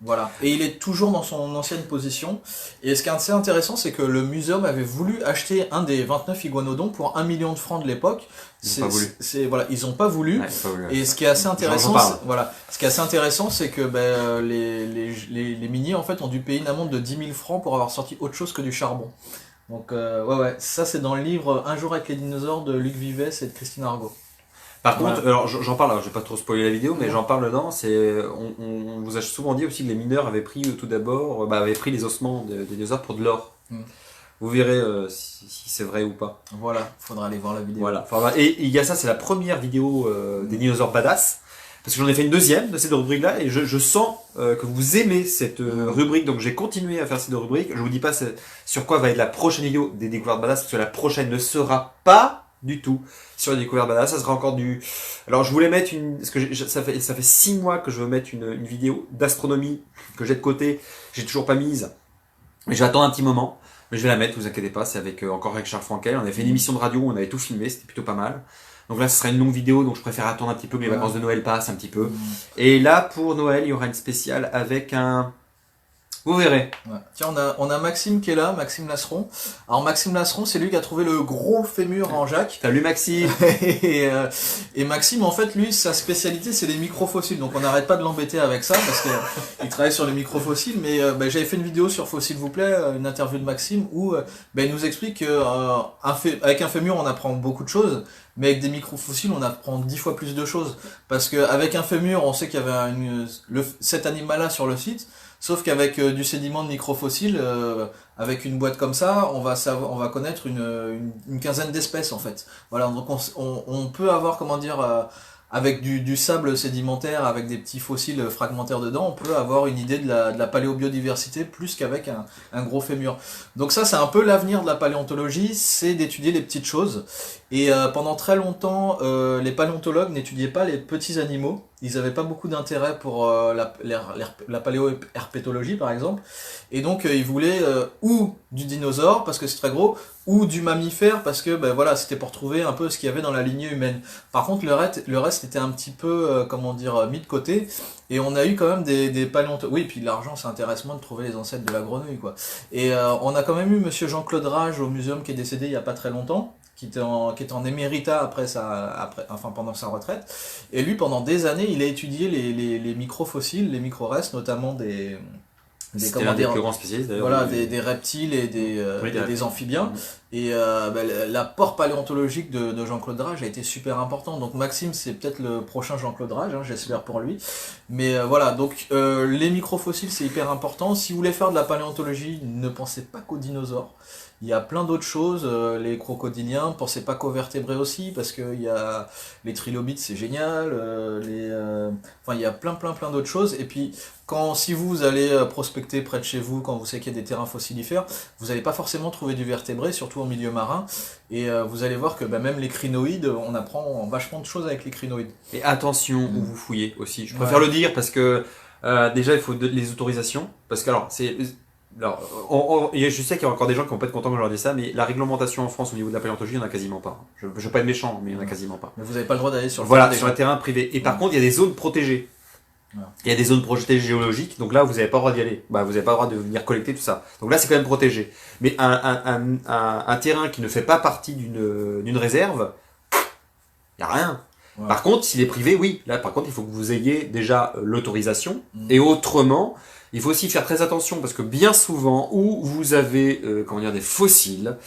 Voilà. Et il est toujours dans son ancienne position. Et ce qui est assez intéressant, c'est que le muséum avait voulu acheter un des 29 iguanodons pour 1 million de francs de l'époque. Ils ont pas voulu. Voilà, ils ont pas voulu. Ouais, pas voulu. Et ce qui est assez intéressant, J'en parle. ce qui est assez intéressant, c'est que les miniers en fait ont dû payer une amende de 10 000 francs pour avoir sorti autre chose que du charbon. Donc ouais, ça c'est dans le livre Un jour avec les dinosaures de Luc Vives et de Christine Argot. Par Voilà. contre, alors j'en parle, alors, je vais pas trop spoiler la vidéo, mais j'en parle dedans. On vous a souvent dit aussi que les mineurs avaient pris tout d'abord, avaient pris les ossements des dinosaures pour de l'or. Mm. Vous verrez si c'est vrai ou pas. Voilà, faudra aller voir la vidéo. Voilà. Enfin, et il y a ça, c'est la première vidéo des dinosaures badass. Parce que j'en ai fait une deuxième de cette rubrique-là, et je sens que vous aimez cette rubrique, donc j'ai continué à faire cette rubrique. Je vous dis pas sur quoi va être la prochaine vidéo des découvertes badass, parce que la prochaine ne sera pas du tout sur les découvertes badass, ça sera encore du... Alors je voulais mettre parce que ça fait 6 mois que je veux mettre une vidéo d'astronomie que j'ai de côté, j'ai toujours pas mise, mais je vais attendre un petit moment, mais je vais la mettre, vous inquiétez pas, c'est encore avec Charles Frankel, on avait fait une émission de radio où on avait tout filmé, c'était plutôt pas mal. Donc là ce sera une longue vidéo, donc je préfère attendre un petit peu que les vacances de Noël passent un petit peu. Et là pour Noël il y aura une spéciale avec un... Vous verrez. Ouais. Tiens, on a Maxime qui est là, Maxime Lasseron. Alors Maxime Lasseron, c'est lui qui a trouvé le gros fémur en Jacques. Salut Maxime. et Maxime, en fait, lui, sa spécialité, c'est les microfossiles. Donc on n'arrête pas de l'embêter avec ça parce qu'il travaille sur les microfossiles. Mais j'avais fait une vidéo sur Faut s'il vous plaît, une interview de Maxime où il nous explique qu'avec un fémur, on apprend beaucoup de choses. Mais avec des microfossiles, on apprend 10 fois plus de choses. Parce qu'avec un fémur, on sait qu'il y avait cet animal-là sur le site. Sauf qu'avec du sédiment de microfossiles, avec une boîte comme ça, on va connaître une quinzaine d'espèces en fait. Voilà, donc on peut avoir, comment dire, avec du sable sédimentaire, avec des petits fossiles fragmentaires dedans, on peut avoir une idée de la paléobiodiversité plus qu'avec un gros fémur. Donc ça, c'est un peu l'avenir de la paléontologie, c'est d'étudier les petites choses. Et pendant très longtemps, les paléontologues n'étudiaient pas les petits animaux. Ils n'avaient pas beaucoup d'intérêt pour la paléoherpétologie, par exemple. Et donc, ils voulaient ou du dinosaure, parce que c'est très gros, ou du mammifère, parce que voilà, c'était pour trouver un peu ce qu'il y avait dans la lignée humaine. Par contre, le reste était un petit peu, mis de côté. Et on a eu quand même des paléontologues. Oui, puis l'argent, ça intéresse moins de trouver les ancêtres de la grenouille, quoi. Et on a quand même eu monsieur Jean-Claude Rage au muséum qui est décédé il n'y a pas très longtemps, qui était en émérita pendant sa retraite. Et lui, pendant des années, il a étudié les microfossiles, les microrestes, notamment des C'était l'un des plus grands spécialistes d'ailleurs. voilà, des reptiles et des amphibiens. Et l'apport paléontologique de Jean-Claude Rage a été super important. Donc Maxime, c'est peut-être le prochain Jean-Claude Rage, j'espère pour lui. Mais voilà, donc les microfossiles, c'est hyper important. Si vous voulez faire de la paléontologie, ne pensez pas qu'aux dinosaures. Il y a plein d'autres choses, les crocodiliens, pensez pas qu'aux vertébrés aussi, parce que il y a les trilobites, c'est génial, il y a plein d'autres choses. Et puis, si vous allez prospecter près de chez vous, quand vous savez qu'il y a des terrains fossilifères, vous n'allez pas forcément trouver du vertébré, surtout en milieu marin. Et vous allez voir que même les crinoïdes, on apprend vachement de choses avec les crinoïdes. Et attention où vous fouillez aussi. Je préfère le dire parce que déjà il faut les autorisations. Parce que je sais qu'il y a encore des gens qui vont pas être contents quand je leur dis ça, mais la réglementation en France au niveau de la paléontologie, il n'y en a quasiment pas. Je veux pas être méchant, mais il n'y en a quasiment pas. Mais vous n'avez pas le droit d'aller sur le Voilà, terrain sur un terrain privé. Et par contre, il y a des zones protégées. Voilà. Il y a des zones protégées géologiques, donc là, vous n'avez pas le droit d'y aller. Vous n'avez pas le droit de venir collecter tout ça. Donc là, c'est quand même protégé. Mais un terrain qui ne fait pas partie d'une réserve, il n'y a rien. Ouais. Par contre, s'il est privé, oui. Là, par contre, il faut que vous ayez déjà l'autorisation. Mm. Et autrement, il faut aussi faire très attention parce que bien souvent, où vous avez comment dire, des fossiles,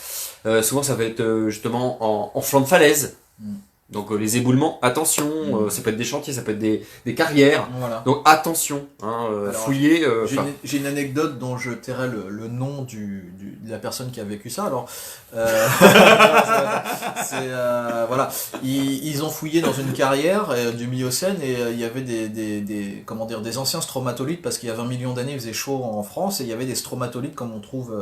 souvent ça va être justement en flanc de falaise. Mm. Donc les éboulements, attention, ça peut être des chantiers, ça peut être des carrières. Voilà. Donc attention, Alors, fouillez. J'ai une anecdote dont je tairai le nom de la personne qui a vécu ça. Alors, voilà, ils ont fouillé dans une carrière du Miocène et il y avait comment dire, des anciens stromatolites parce qu'il y a 20 millions d'années, il faisait chaud en France et il y avait des stromatolites comme on trouve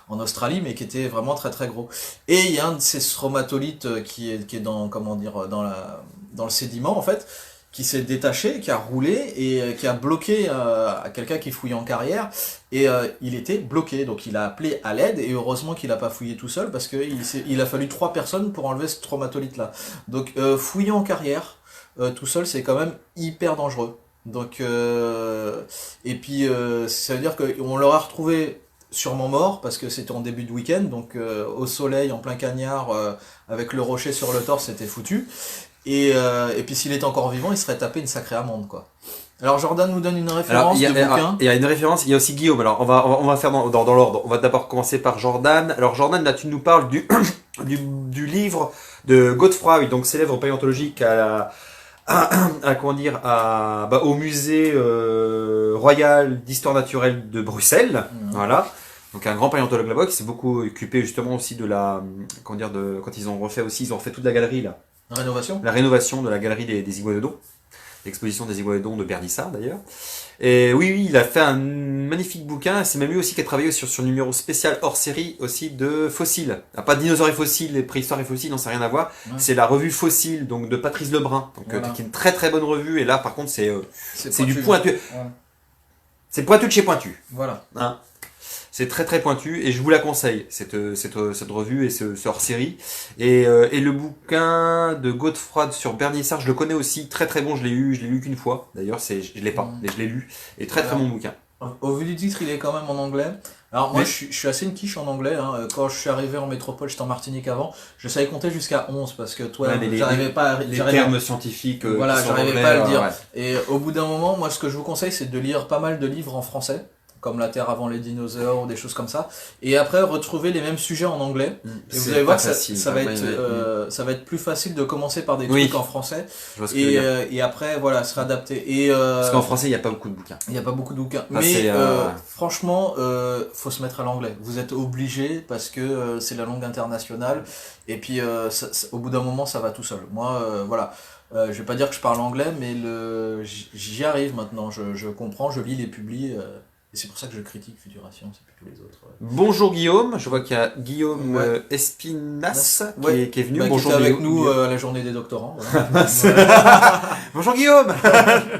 en Australie, mais qui étaient vraiment très très gros. Et il y a un de ces stromatolites qui est dans, comment dire, dans le sédiment en fait, qui s'est détaché, qui a roulé et qui a bloqué à quelqu'un qui fouillait en carrière et il était bloqué, donc il a appelé à l'aide et heureusement qu'il n'a pas fouillé tout seul parce qu'il a fallu 3 personnes pour enlever ce traumatolite là. Donc fouiller en carrière tout seul c'est quand même hyper dangereux. Donc et puis ça veut dire qu'on l'aura retrouvé sûrement mort parce que c'était en début de week-end, donc au soleil en plein cagnard avec le rocher sur le torse, c'était foutu. Et puis s'il était encore vivant, il serait tapé une sacrée amende, quoi. Alors Jordan nous donne une référence de bouquin. Il y a une référence, il y a aussi Guillaume. Alors on va faire dans l'ordre. On va d'abord commencer par Jordan. Alors Jordan, là tu nous parles du livre de Godefroy, donc célèbre paléontologique comment dire, au musée royal d'histoire naturelle de Bruxelles. Voilà. Donc un grand paléontologue là-bas qui s'est beaucoup occupé justement aussi de comment dire, quand ils ont refait toute la galerie là. Rénovation. La rénovation de la galerie des iguanodons, l'exposition des iguanodons de Bernissart d'ailleurs. Et oui, il a fait un magnifique bouquin. C'est même lui aussi qui a travaillé sur un numéro spécial hors série aussi de fossiles. Ah, pas dinosaures et fossiles, et préhistoire et fossiles, non, ça n'a rien à voir. Ouais. C'est la revue Fossile, donc de Patrice Lebrun, donc voilà. Qui est une très très bonne revue. Et là, par contre, c'est du pointu. Ouais. C'est pointu de chez pointu. Voilà. Hein. C'est très très pointu et je vous la conseille, cette revue et ce hors-série. Et le bouquin de Godefroy sur Bernissart, je le connais aussi, très très bon, je l'ai lu qu'une fois. D'ailleurs, je l'ai pas, mais je l'ai lu. Et très très bon bouquin. Au vu du titre, il est quand même en anglais. Alors moi, je suis assez une quiche en anglais. Hein. Quand je suis arrivé en métropole, j'étais en Martinique avant, je savais compter jusqu'à 11 parce que toi, j'arrivais pas à... Les termes scientifiques voilà, j'arrivais pas à le dire. Ouais. Et au bout d'un moment, moi, ce que je vous conseille, c'est de lire pas mal de livres en français, comme La Terre avant les dinosaures ou des choses comme ça, et après retrouver les mêmes sujets en anglais. Et vous allez voir que ça va être plus facile de commencer par des trucs en français et après voilà se réadapter. Parce qu'en français il n'y a pas beaucoup de bouquins. Il n'y a pas beaucoup de bouquins. Mais franchement, faut se mettre à l'anglais. Vous êtes obligé parce que c'est la langue internationale. Et puis au bout d'un moment ça va tout seul. Moi voilà. Je vais pas dire que je parle anglais, mais j'y arrive maintenant. Je comprends, je lis les publis. Et c'est pour ça que je critique Futuration, c'est plus tous les autres. Bonjour Guillaume, je vois qu'il y a Guillaume Espinas qui est venu. Bonjour qui était avec nous à la journée des doctorants. Voilà. Bonjour Guillaume.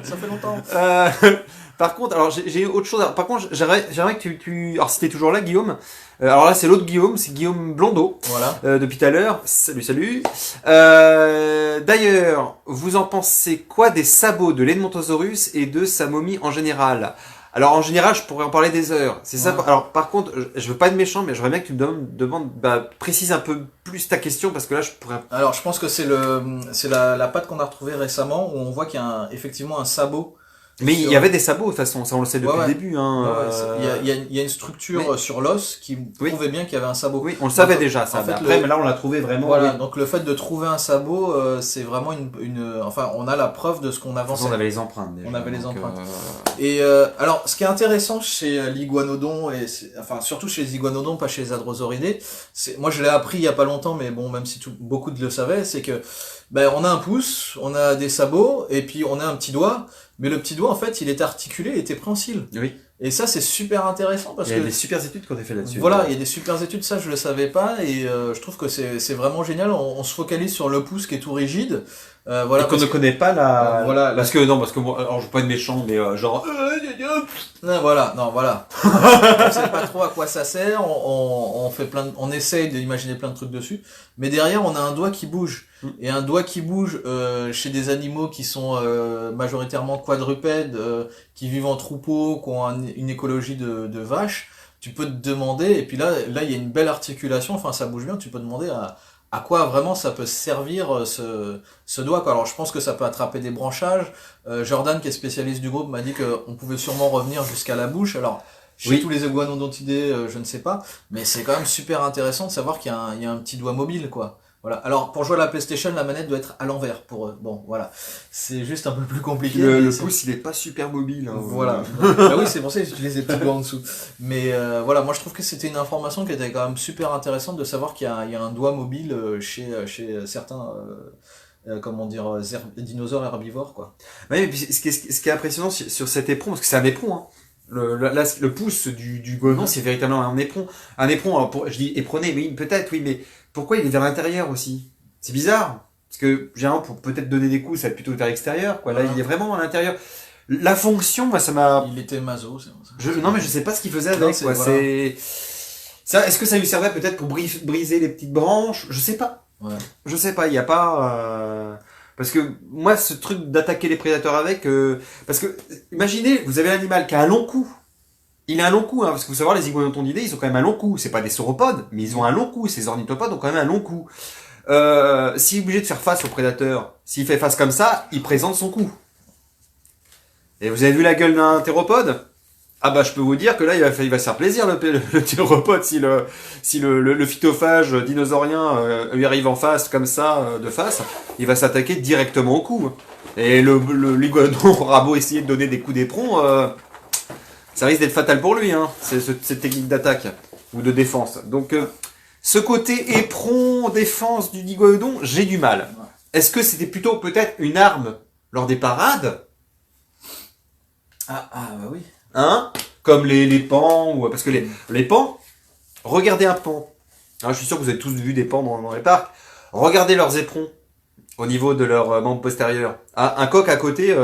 Ça fait longtemps. Par contre, alors j'ai autre chose. Par contre, j'aimerais que tu... Alors si t'es toujours là Guillaume, alors là c'est l'autre Guillaume, c'est Guillaume Blondeau. Voilà. Depuis tout à l'heure. Salut. D'ailleurs, vous en pensez quoi des sabots de l'Edmontosaurus et de sa momie en général ? Alors en général, je pourrais en parler des heures. C'est ça. Alors par contre, je veux pas être méchant, mais j'aimerais bien que tu me demandes, précise un peu plus ta question parce que là, je pourrais. Alors je pense que c'est la patte qu'on a retrouvée récemment où on voit qu'il y a effectivement un sabot. Mais il y avait des sabots de toute façon, ça on le sait depuis le début. Hein, il y a une structure sur l'os qui prouvait bien qu'il y avait un sabot. Oui, on le savait déjà ça. Mais après, mais là on l'a trouvé vraiment. Voilà, donc le fait de trouver un sabot, c'est vraiment enfin on a la preuve de ce qu'on avançait. On avait les empreintes déjà. On avait les empreintes. Et alors ce qui est intéressant chez l'iguanodon, enfin surtout chez les iguanodons, pas chez les hadrosauridés, moi je l'ai appris il y a pas longtemps, mais bon même si beaucoup de le savaient, c'est que on a un pouce, on a des sabots, et puis on a un petit doigt. Mais le petit doigt, en fait, il est articulé et était préhensile. Oui. Et ça, c'est super intéressant parce que... Il y a des super études qu'on a fait là-dessus. Voilà, il y a des super études, ça, je le savais pas. Et je trouve que c'est vraiment génial. On se focalise sur le pouce qui est tout rigide. Voilà, et qu'on ne connaît pas la... voilà. Parce que moi, alors je veux pas être méchant, mais genre... Non, voilà. On sait pas trop à quoi ça sert. On essaye d'imaginer plein de trucs dessus. Mais derrière, on a un doigt qui bouge. Et un doigt qui bouge chez des animaux qui sont majoritairement quadrupèdes, qui vivent en troupeau, qui ont une écologie de vaches, tu peux te demander, et puis là il y a une belle articulation, enfin ça bouge bien, tu peux demander à quoi vraiment ça peut servir ce doigt, quoi. Alors je pense que ça peut attraper des branchages. Jordan, qui est spécialiste du groupe, m'a dit qu'on pouvait sûrement revenir jusqu'à la bouche. Alors chez Oui. tous les iguanodontidés, je ne sais pas, mais c'est quand même super intéressant de savoir il y a un petit doigt mobile, quoi. Voilà. Alors pour jouer à la PlayStation, la manette doit être à l'envers pour eux. Bon, voilà, c'est juste un peu plus compliqué. Le, mais le c'est- pouce, il est pas super mobile. Hein. Voilà. Ah oui, c'est pour ça que j'utilise les petits doigts en dessous. Mais voilà, moi je trouve que c'était une information qui était quand même super intéressante de savoir il y a un doigt mobile chez certains, comment dire, dinosaures herbivores, quoi. Ouais, et puis ce qui est impressionnant sur cet éperon, parce que c'est un éperon, hein. Le pouce du godon, c'est véritablement un éperon. Un éperon, alors je dis éperonné, oui, peut-être, oui, mais pourquoi il est vers l'intérieur aussi? C'est bizarre. Parce que, généralement, pour peut-être donner des coups, ça va être plutôt vers l'extérieur, quoi. Là, Voilà. il est vraiment à l'intérieur. La fonction, moi, ça m'a... Il était maso, c'est Non, mais je sais pas ce qu'il faisait Non, avec, c'est- quoi. voilà. Est-ce que ça lui servait peut-être pour briser les petites branches? Je sais pas. Ouais. Je sais pas, il y a pas... Parce que moi, ce truc d'attaquer les prédateurs avec... Parce que, imaginez, vous avez un animal qui a un long cou. Il a un long cou, hein, parce que vous savez, les iguanodontidae, ils ont quand même un long cou. C'est pas des sauropodes, mais ils ont un long cou. Ces ornithopodes ont quand même un long cou. S'il est obligé de faire face au prédateur, s'il fait face comme ça, il présente son cou. Et vous avez vu la gueule d'un théropode? Ah bah je peux vous dire que là il va se faire plaisir le théropode si le phytophage dinosaurien lui arrive en face comme ça de face, il va s'attaquer directement au cou. Et l'iguanodon aura beau essayer de donner des coups d'éperon, ça risque d'être fatal pour lui, hein, cette technique d'attaque ou de défense. Donc ce côté éperon défense du iguanodon, j'ai du mal. Est-ce que c'était plutôt peut-être une arme lors des parades? Ah bah oui. Hein, comme les pans, ou parce que les pans, regardez un pan. Alors, je suis sûr que vous avez tous vu des pans dans les parcs. Regardez leurs éperons au niveau de leur membre postérieur. Ah, un coq à côté,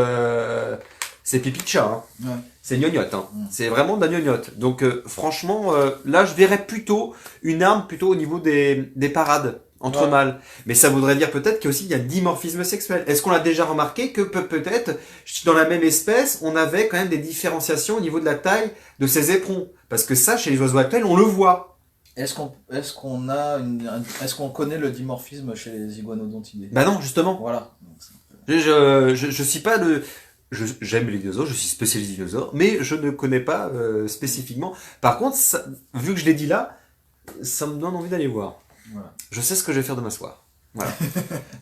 c'est pipi de chat. Hein. Ouais. C'est gnognotte. Hein. Mm. C'est vraiment de la gnognotte. Donc franchement, là, je verrais plutôt une arme plutôt au niveau des parades entre Ouais. mâles. Mais ça voudrait dire peut-être qu'il y a dimorphisme sexuel. Est-ce qu'on l'a déjà remarqué que peut-être dans la même espèce, on avait quand même des différenciations au niveau de la taille de ces éperons? Parce que ça, chez les oiseaux actuels, on le voit. Est-ce qu'on connaît le dimorphisme chez les iguanodontidés? Bah non, justement. Voilà. Je suis pas j'aime les dinosaures, je suis spécialiste dinosaures, mais je ne connais pas spécifiquement. Par contre, vu que je l'ai dit là, ça me donne envie d'aller voir. Voilà. Je sais ce que je vais faire demain soir. Voilà.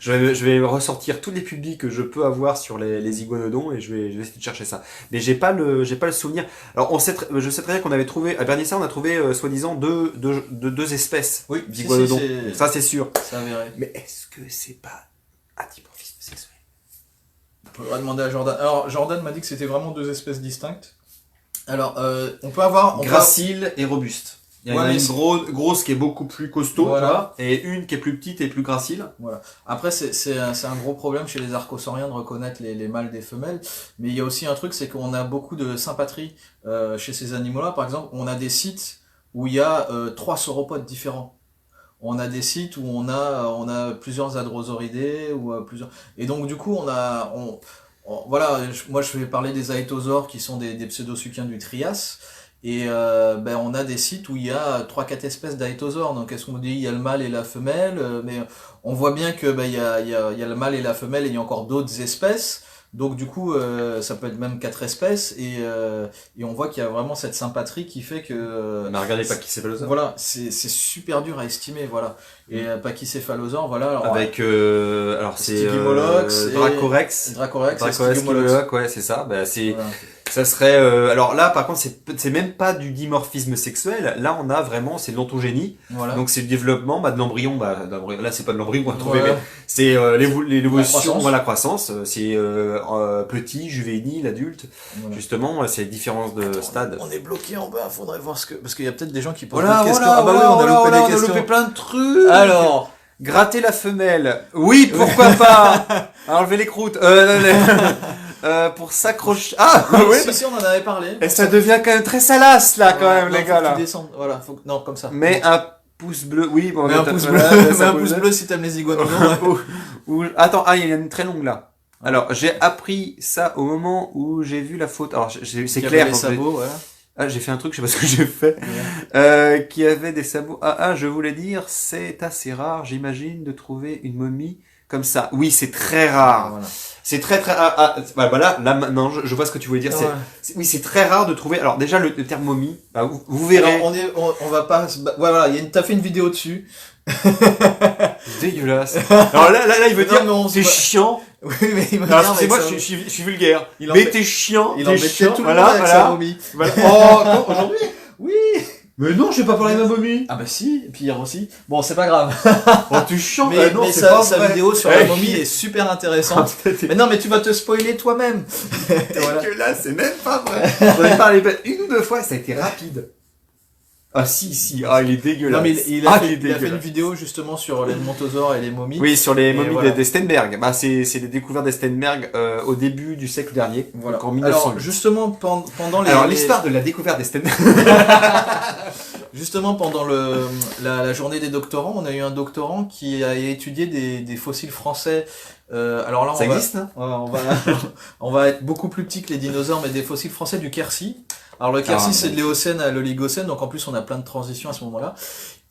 je vais ressortir tous les publics que je peux avoir sur les iguanodons et je vais essayer de chercher ça. Mais j'ai pas le souvenir. Alors je sais très bien qu'on avait trouvé à Bernissa, on a trouvé soi-disant deux espèces Oui, d'iguanodons. si, Ça c'est sûr. c'est avéré. Mais est-ce que c'est pas un dimorphisme sexuel? On pourra demander à Jordan. Alors Jordan m'a dit que c'était vraiment deux espèces distinctes. Alors on peut avoir... Gracile et robuste. Il y en Ouais, a mais une grosse qui est beaucoup plus costaud, Voilà. tu vois, et une qui est plus petite et plus gracile. Voilà. Après, c'est un gros problème chez les archosauriens de reconnaître les mâles des femelles. Mais il y a aussi un truc, c'est qu'on a beaucoup de sympatrie chez ces animaux-là. Par exemple, on a des sites où il y a 3 sauropodes différents. On a des sites où on a plusieurs hadrosauridés ou plusieurs. Et donc du coup, voilà. Moi, je vais parler des aétosaures qui sont des pseudosuchiens du Trias. Et on a des sites où il y a 3-4 espèces d'aétosaures. Donc est-ce qu'on dit il y a le mâle et la femelle, mais on voit bien que il y a le mâle et la femelle et il y a encore d'autres espèces. Donc du coup ça peut être même 4 espèces et on voit qu'il y a vraiment cette sympatrie qui fait que Mais regardez pas qui s'appelle voilà, c'est super dur à estimer, voilà. Et Pachycéphalosaure, voilà. Alors, avec alors c'est Stygimolox et Dracorex. Dracorex, et Dracorex, Stygimolox. ouais, c'est ça. Bah c'est Voilà. ça serait alors là par contre c'est même pas du dimorphisme sexuel. Là on a vraiment c'est de l'ontogénie. Voilà. Donc c'est le développement de l'embryon là c'est pas de l'embryon qu'on va trouver Voilà. mais c'est l'évolution, croissance. la croissance, c'est petit, juvénile, adulte. Voilà. Justement, c'est les différences de stade. On est bloqué en bas, faudrait voir parce qu'il y a peut-être des gens qui posent Voilà, des questions. voilà, Ah bah oui, on a loupé des questions. plein de trucs. Alors, Gratter la femelle. Oui, pourquoi pas. Enlever les croûtes. Pour s'accrocher. Ah, oui. si, on en avait parlé. Et ça devient quand même très salace, là, quand même, Non, les faut gars, que là. tu descendes. Voilà, non, comme ça. Mais un pouce bleu, oui, bon, Mais un pouce bleu, voilà, mais un pouce bleu si t'aimes les iguanodons. Attends, il y en a une très longue, là. Alors, j'ai appris ça au moment où j'ai vu la faute. Alors, c'est clair. Les sabots, voilà. Ah, j'ai fait un truc, je sais pas ce que j'ai fait. Qui avait des sabots. Je voulais dire, c'est assez rare, j'imagine, de trouver une momie comme ça. Oui, c'est très rare. Voilà. C'est très très rare. Voilà, là maintenant, je vois ce que tu voulais dire. Ouais. Oui, c'est très rare de trouver. Alors déjà, le terme momie, vous verrez. Alors, on va pas. Voilà, t'as fait une vidéo dessus. Dégueulasse. Alors là, il veut Non, dire, mais on se t'es voit- chiant. Oui, mais il me Alors, regarde avec excusez-moi, ça. je suis vulgaire. Il Mais embête- t'es chiant. Il t'es embêtait chiant. tout le monde avec sa momie. Voilà. Oh, non, aujourd'hui? Oui. Mais non, je vais pas parler de ma momie. Ah bah si, et puis hier aussi. Bon, c'est pas grave. Oh, tu chiant. Mais, non, mais c'est sa, pas sa vrai. vidéo sur la momie est super intéressante. C'est Mais non, mais tu vas te spoiler toi-même. Voilà. dégueulasse, c'est même pas vrai. J'en ai parlé une ou deux fois, ça a été rapide. Ah si, il est dégueulasse. Non, mais il a fait une dégueulasse. vidéo justement sur les montosaures et les momies. Oui, sur les momies voilà. des Steinberg. C'est les découvertes des Steinberg au début du siècle dernier. Voilà. Donc en 1908. Alors, justement, pendant les. Alors l'histoire de la découverte des Steinberg. Justement, pendant la journée des doctorants, on a eu un doctorant qui a étudié des fossiles français. Alors là, Ça existe, hein on va être beaucoup plus petit que les dinosaures, mais des fossiles français du Quercy. Alors le Quercy, c'est de l'Éocène à l'Oligocène, donc en plus on a plein de transitions à ce moment-là.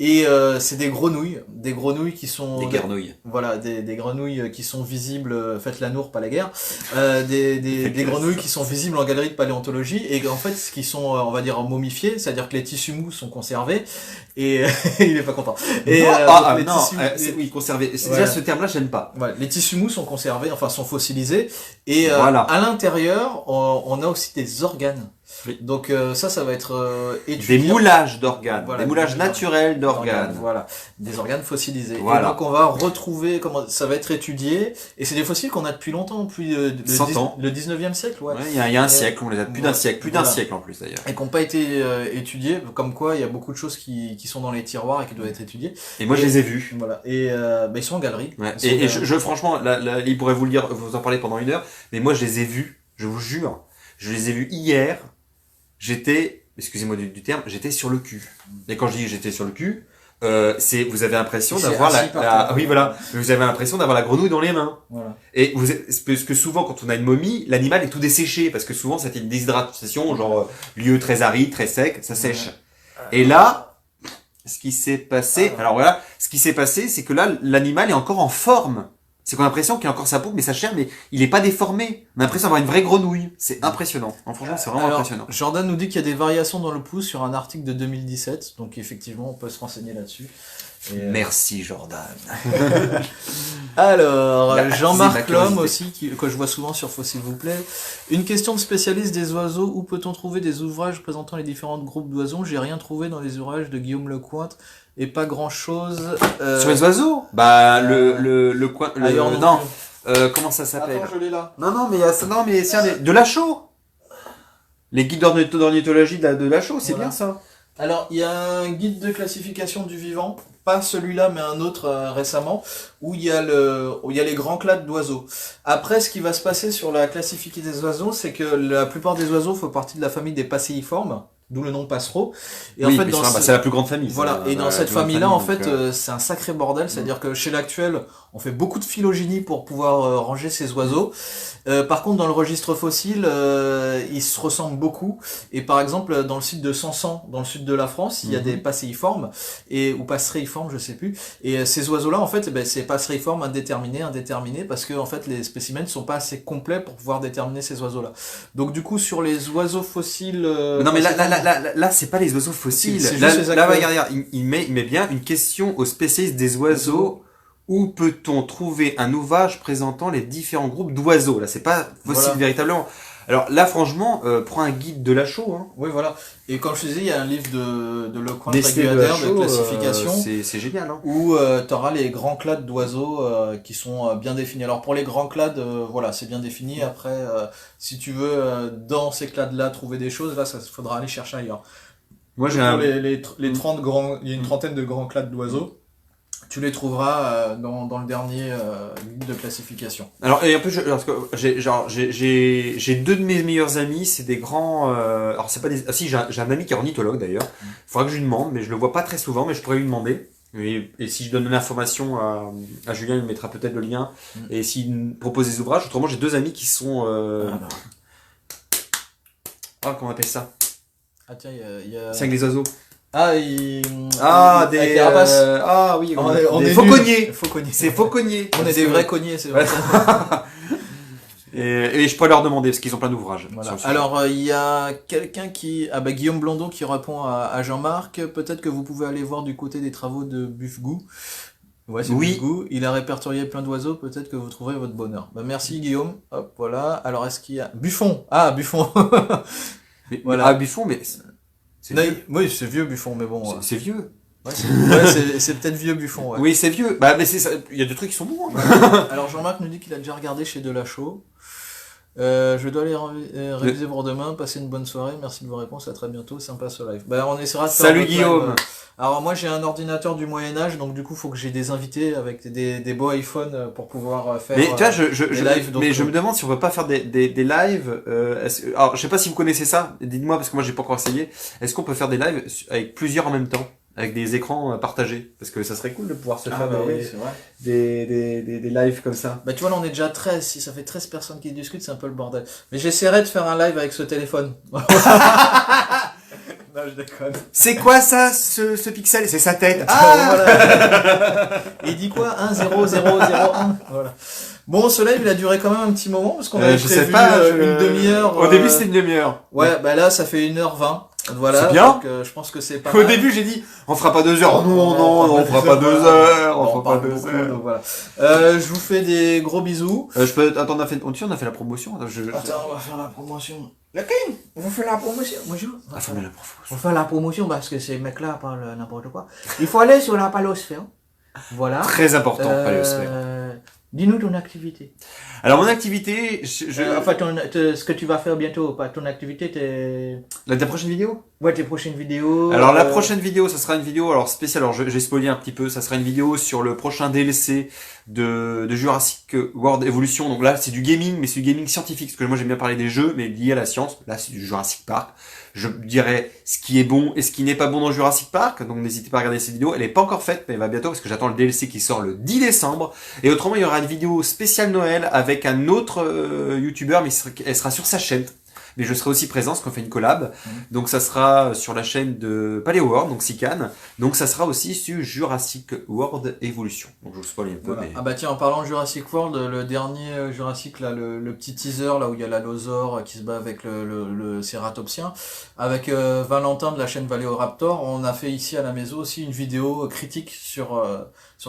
Et c'est des grenouilles qui sont Des guernouilles. voilà, des grenouilles qui sont visibles, faites l'amour, pas la guerre, des grenouilles qui sont visibles en galerie de paléontologie et en fait, qui sont, on va dire, momifiées, c'est-à-dire que les tissus mous sont conservés et il est pas content. Et donc, Oui, conservé. Voilà. Déjà, ce terme-là, j'aime pas. voilà, les tissus mous sont conservés, enfin sont fossilisés et Voilà. à l'intérieur, on a aussi des organes. Oui. Donc ça va être étudié. Des moulages d'organes, Voilà, des moulages des naturels d'organes. Voilà, des organes fossilisés. Voilà. Et donc on va retrouver comment ça va être étudié. Et c'est des fossiles qu'on a depuis longtemps, depuis 100 ans. le 19e siècle, ouais. Ouais, il y a un siècle, on les a plus d'un Ouais. siècle, plus d'un Voilà. siècle en plus d'ailleurs. Et qui n'ont pas été étudiés. Comme quoi, il y a beaucoup de choses qui sont dans les tiroirs et qui doivent être étudiées. Et moi, je les ai vus. Voilà. Et ils sont en galerie. Ouais. Ils sont Et je franchement, il pourrait vous le dire, vous en parler pendant une heure, mais moi, je les ai vus. Je vous jure, je les ai vus hier. J'étais, excusez-moi du terme, j'étais sur le cul. Et quand je dis j'étais sur le cul, vous avez l'impression C'est d'avoir assis par terre. oui voilà, vous avez l'impression d'avoir la grenouille dans les mains. Voilà. Et parce que souvent quand on a une momie, l'animal est tout desséché parce que souvent c'était une déshydratation, genre lieu très aride, très sec, ça sèche. Et là, ce qui s'est passé, alors voilà, ce qui s'est passé, c'est que là l'animal est encore en forme. C'est qu'on a l'impression qu'il a encore sa peau, mais sa chair, mais il est pas déformé. On a l'impression d'avoir une vraie grenouille. C'est impressionnant. Non, franchement, c'est vraiment Alors, impressionnant. Jordan nous dit qu'il y a des variations dans le pouce sur un article de 2017. Donc effectivement, on peut se renseigner là-dessus. Et, Merci Jordan. Alors, Il a Jean-Marc attisé ma Lhomme curiosité. aussi, que je vois souvent sur Faut s'il vous plaît. Une question de spécialiste des oiseaux. Où peut-on trouver des ouvrages présentant les différents groupes d'oiseaux? J'ai rien trouvé dans les ouvrages de Guillaume Lecointre et pas grand-chose. Sur les oiseaux? Bah, le coin, ailleurs non non, plus. comment ça s'appelle? Attends, je l'ai là. Non, mais c'est de Lachaud. Les guides d'ornithologie de Lachaud, c'est Voilà. bien ça. Alors, il y a un guide de classification du vivant, pas celui-là, mais un autre récemment, où il y a les grands clades d'oiseaux. Après, ce qui va se passer sur la classification des oiseaux, c'est que la plupart des oiseaux font partie de la famille des passéiformes, d'où le nom passereau. Et Oui, en fait, mais dans c'est la plus grande famille. voilà, ça, et dans la cette plus grande famille-là, en famille, fait, donc, c'est un sacré bordel. C'est-à-dire que chez l'actuel, on fait beaucoup de phylogénie pour pouvoir ranger ces oiseaux. Par contre, dans le registre fossile, ils se ressemblent beaucoup. Et par exemple, dans le site de Sansan, dans le sud de la France, il y a des passéiformes ou passereiformes, je sais plus. Et ces oiseaux-là, en fait, c'est passereiformes indéterminés, parce que en fait, les spécimens ne sont pas assez complets pour pouvoir déterminer ces oiseaux-là. Donc du coup, sur les oiseaux fossiles, non mais là c'est pas les oiseaux fossiles. C'est Là, juste les là, aquariums. regarde, il met bien une question aux spécialistes des oiseaux. Où peut-on trouver un ouvrage présentant les différents groupes d'oiseaux? Là, c'est pas fossile Voilà. véritablement. Alors là, franchement, prends un guide de Lachaud. Hein. Oui, voilà. Et comme je te disais, il y a un livre de Lecointre Dessiné de Aguader Lachaud, de classification. c'est génial. Hein. Où tu auras les grands clades d'oiseaux qui sont bien définis. Alors pour les grands clades, voilà, c'est bien défini. Après, si tu veux dans ces clades-là trouver des choses, là, ça faudra aller chercher ailleurs. Moi, j'ai Pour un... les 30 grands, il y a une trentaine de grands clades d'oiseaux. Tu les trouveras dans le dernier guide de classification. Alors, et un peu, parce que j'ai deux de mes meilleurs amis, c'est des grands. Alors, c'est pas des. Ah, si, j'ai un ami qui est ornithologue d'ailleurs. Faudra que je lui demande, mais je le vois pas très souvent, mais je pourrais lui demander. Et si je donne l'information à Julien, il me mettra peut-être le lien. Et s'il me propose des ouvrages, autrement, j'ai deux amis qui sont. Comment on appelle ça? Ah tiens, il y a... C'est avec les oiseaux. Ah, il... Ah, avec des les rapaces. Ah oui, On des est fauconniers. nuls. Fauconniers. C'est fauconniers. On est des vrais cogniers, c'est vrai. Et je pourrais leur demander parce qu'ils ont plein d'ouvrages. Voilà. sur le sujet. Alors, il y a quelqu'un qui... Ah bah, Guillaume Blondeau qui répond à Jean-Marc. Peut-être que vous pouvez aller voir du côté des travaux de Buffgou. Ouais, c'est Oui. Buffgou. Il a répertorié plein d'oiseaux. Peut-être que vous trouverez votre bonheur. Bah, merci Guillaume. Hop, voilà. Alors, est-ce qu'il y a... Buffon. Ah, Buffon. Voilà. Ah, Buffon, mais c'est Non, vieux. oui, c'est vieux Buffon, mais bon. C'est vieux. Ouais, c'est peut-être vieux Buffon, ouais. Oui, c'est vieux. Bah, mais c'est ça. Il y a des trucs qui sont bons. Hein. Alors Jean-Marc nous dit qu'il a déjà regardé chez Delachaux. Je dois aller réviser pour demain. Passez une bonne soirée. Merci de vos réponses. À très bientôt. Sympa ce live. Bah, on essaiera de faire Salut notre Guillaume. live. Alors moi j'ai un ordinateur du Moyen-Âge, donc du coup faut que j'ai des invités avec des beaux iPhones pour pouvoir faire Mais tu vois, des lives. Donc, mais je me demande si on peut pas faire des lives. Alors, je sais pas si vous connaissez ça. Dites-moi parce que moi j'ai pas encore essayé. Est-ce qu'on peut faire des lives avec plusieurs en même temps, avec des écrans partagés? Parce que ça serait cool de pouvoir se ah, faire bah oui, c'est vrai. des lives comme ça. Bah tu vois là on est déjà 13, si ça fait 13 personnes qui discutent, c'est un peu le bordel. Mais j'essaierai de faire un live avec ce téléphone. Non, je déconne. C'est quoi ça, ce pixel? C'est sa tête. Voilà. Il dit quoi 1, 0, 0, 0, 1. Voilà. Bon, ce live, il a duré quand même un petit moment, parce qu'on avait je prévu sais pas, une demi-heure. Au début, c'était une demi-heure. Ouais, bah là, ça fait 1h20. Voilà. C'est bien. Donc, je pense que c'est pas Au mal. début, j'ai dit, on fera pas 2 heures. Non, on fera pas 2 heures. On fera pas 2 heures. Donc voilà. Je vous fais des gros bisous. Attends, on a fait la promotion. Attends, on va faire la promotion. Le King, vous faites la promotion. Bonjour. Ah, faut bien la promotion. On fait la promotion parce que ces mecs-là parlent n'importe quoi. Il faut aller sur la palosphère. Voilà. Très important, paléosphère. Dis-nous ton activité. Alors, mon activité, Enfin, ce que tu vas faire bientôt, pas ton activité, ta prochaine vidéo? ouais, tes prochaines vidéos. Alors, la prochaine vidéo, ça sera une vidéo, alors, spéciale. Alors, j'ai spoilé un petit peu. Ça sera une vidéo sur le prochain DLC de Jurassic World Evolution. Donc là, c'est du gaming, mais c'est du gaming scientifique. Parce que moi, j'aime bien parler des jeux, mais lié à la science. Là, c'est du Jurassic Park. Je dirais ce qui est bon et ce qui n'est pas bon dans Jurassic Park. Donc, n'hésitez pas à regarder cette vidéo. Elle est pas encore faite, mais elle va bientôt parce que j'attends le DLC qui sort le 10 décembre. Et autrement, il y aura une vidéo spéciale Noël avec un autre YouTuber, mais elle sera sur sa chaîne. Mais je serai aussi présent parce qu'on fait une collab. Donc ça sera sur la chaîne de Paleo World, donc Sican. Donc ça sera aussi sur Jurassic World Evolution. Donc je vous spoil un peu. Voilà. Mais... Ah bah tiens, en parlant de Jurassic World, le dernier Jurassic, là, le petit teaser, là où il y a l'allosaure qui se bat avec le cératopsien, avec Valentin de la chaîne Valéoraptor, on a fait ici à la maison aussi une vidéo critique sur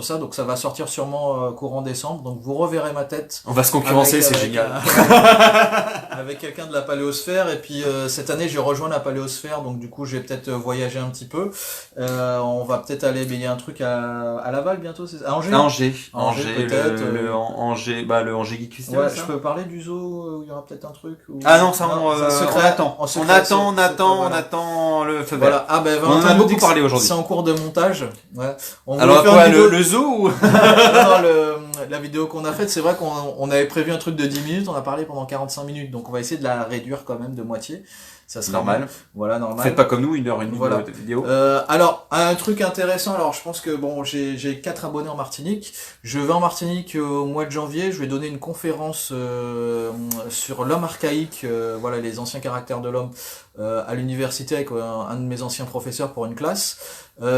ça, donc ça va sortir sûrement courant décembre, donc vous reverrez ma tête. On va se concurrencer, c'est avec, génial. Avec quelqu'un de la paléosphère, et puis cette année j'ai rejoint la paléosphère, donc du coup j'ai peut-être voyagé un petit peu. On va peut-être aller, mais il y a un truc à Laval bientôt, c'est à Angers. À Angers, peut-être. le Angers Geek Festival. Ouais, ça je peux parler du zoo où il y aura peut-être un truc ou... Ah non, ça c'est secret. on secret, attend, voilà. on attend le feu vert. Voilà. Ah ben On en a beaucoup parlé aujourd'hui. C'est en cours de montage. Ouais. On voulait Alors faire quoi, une vidéo- le zoo ou... la vidéo qu'on a faite, c'est vrai qu'on avait prévu un truc de 10 minutes, on a parlé pendant 45 minutes, donc on va essayer de la réduire quand même de moitié. Ça serait Normal. bien. Voilà, normal. Faites pas comme nous, 1h30 Voilà. de vidéo. Alors, un truc intéressant, alors je pense que bon, j'ai 4 abonnés en Martinique. Je vais en Martinique au mois de janvier, je vais donner une conférence sur l'homme archaïque, voilà, les anciens caractères de l'homme, à l'université avec un de mes anciens professeurs pour une classe.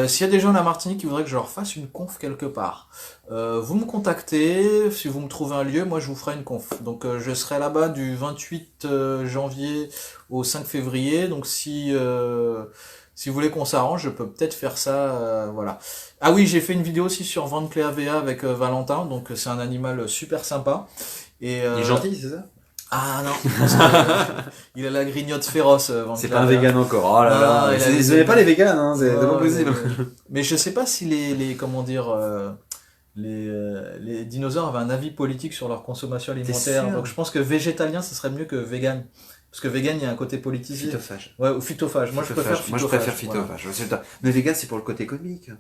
S'il y a des gens à la Martinique qui voudraient que je leur fasse une conf quelque part, vous me contactez, si vous me trouvez un lieu, moi je vous ferai une conf. Donc je serai là-bas du 28 janvier au 5 février, donc si vous voulez qu'on s'arrange, je peux peut-être faire ça, voilà. Ah oui, j'ai fait une vidéo aussi sur Van Cléavea avec Valentin, donc c'est un animal super sympa. Et, Il est gentil, c'est ça? Ah non, il a la grignote féroce. C'est pas un vegan encore. Oh là Non, là. il a Vous des- n'avez pas les vegans, hein. C'est pas Ouais, possible. mais je sais pas si les comment dire les dinosaures avaient un avis politique sur leur consommation alimentaire. sûr? Donc je pense que végétalien ce serait mieux que vegan. Parce que vegan, il y a un côté politisé. Phytophage. Ouais, ou phytophage. Moi je préfère phytophage. Moi, je préfère voilà. phytophage. C'est ça. Mais vegan, c'est pour le côté comique.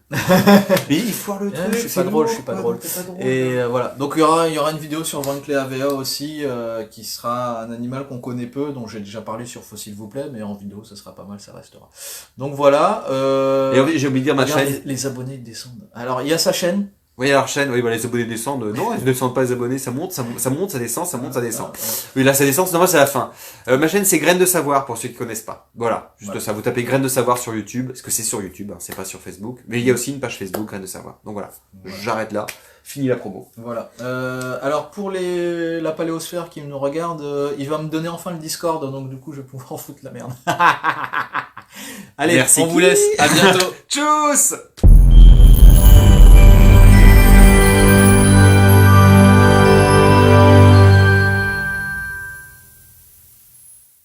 Mais il foire le Ouais, truc. je suis c'est pas drôle, lourd, je suis pas quoi, drôle. t'es pas drôle. Et voilà. Donc il y aura une vidéo sur Van Cléavea aussi, qui sera un animal qu'on connaît peu, dont j'ai déjà parlé sur Faut s'il vous plaît, mais en vidéo ça sera pas mal, ça restera. Donc voilà. Et oui, j'ai oublié de dire ma Regarde, chaîne. les abonnés descendent. Alors il y a sa chaîne. voyez leur chaîne, oui, bah, les abonnés descendent. Non, ils ne descendent pas les abonnés, ça monte, ça monte, ça descend, ça monte, ça descend. Oui, là, ça descend, non, c'est la fin. Ma chaîne, c'est Graines de Savoir, pour ceux qui connaissent pas. Voilà, juste ça. Vous tapez Graines de Savoir sur YouTube, parce que c'est sur YouTube, hein, c'est pas sur Facebook. Mais il y a aussi une page Facebook, Graines de Savoir. Donc voilà, j'arrête là. Fini la promo. Voilà. Alors pour la paléosphère qui nous regarde, il va me donner enfin le Discord, donc du coup je vais pouvoir en foutre la merde. Allez, Merci on vous laisse. À bientôt. Tchuss!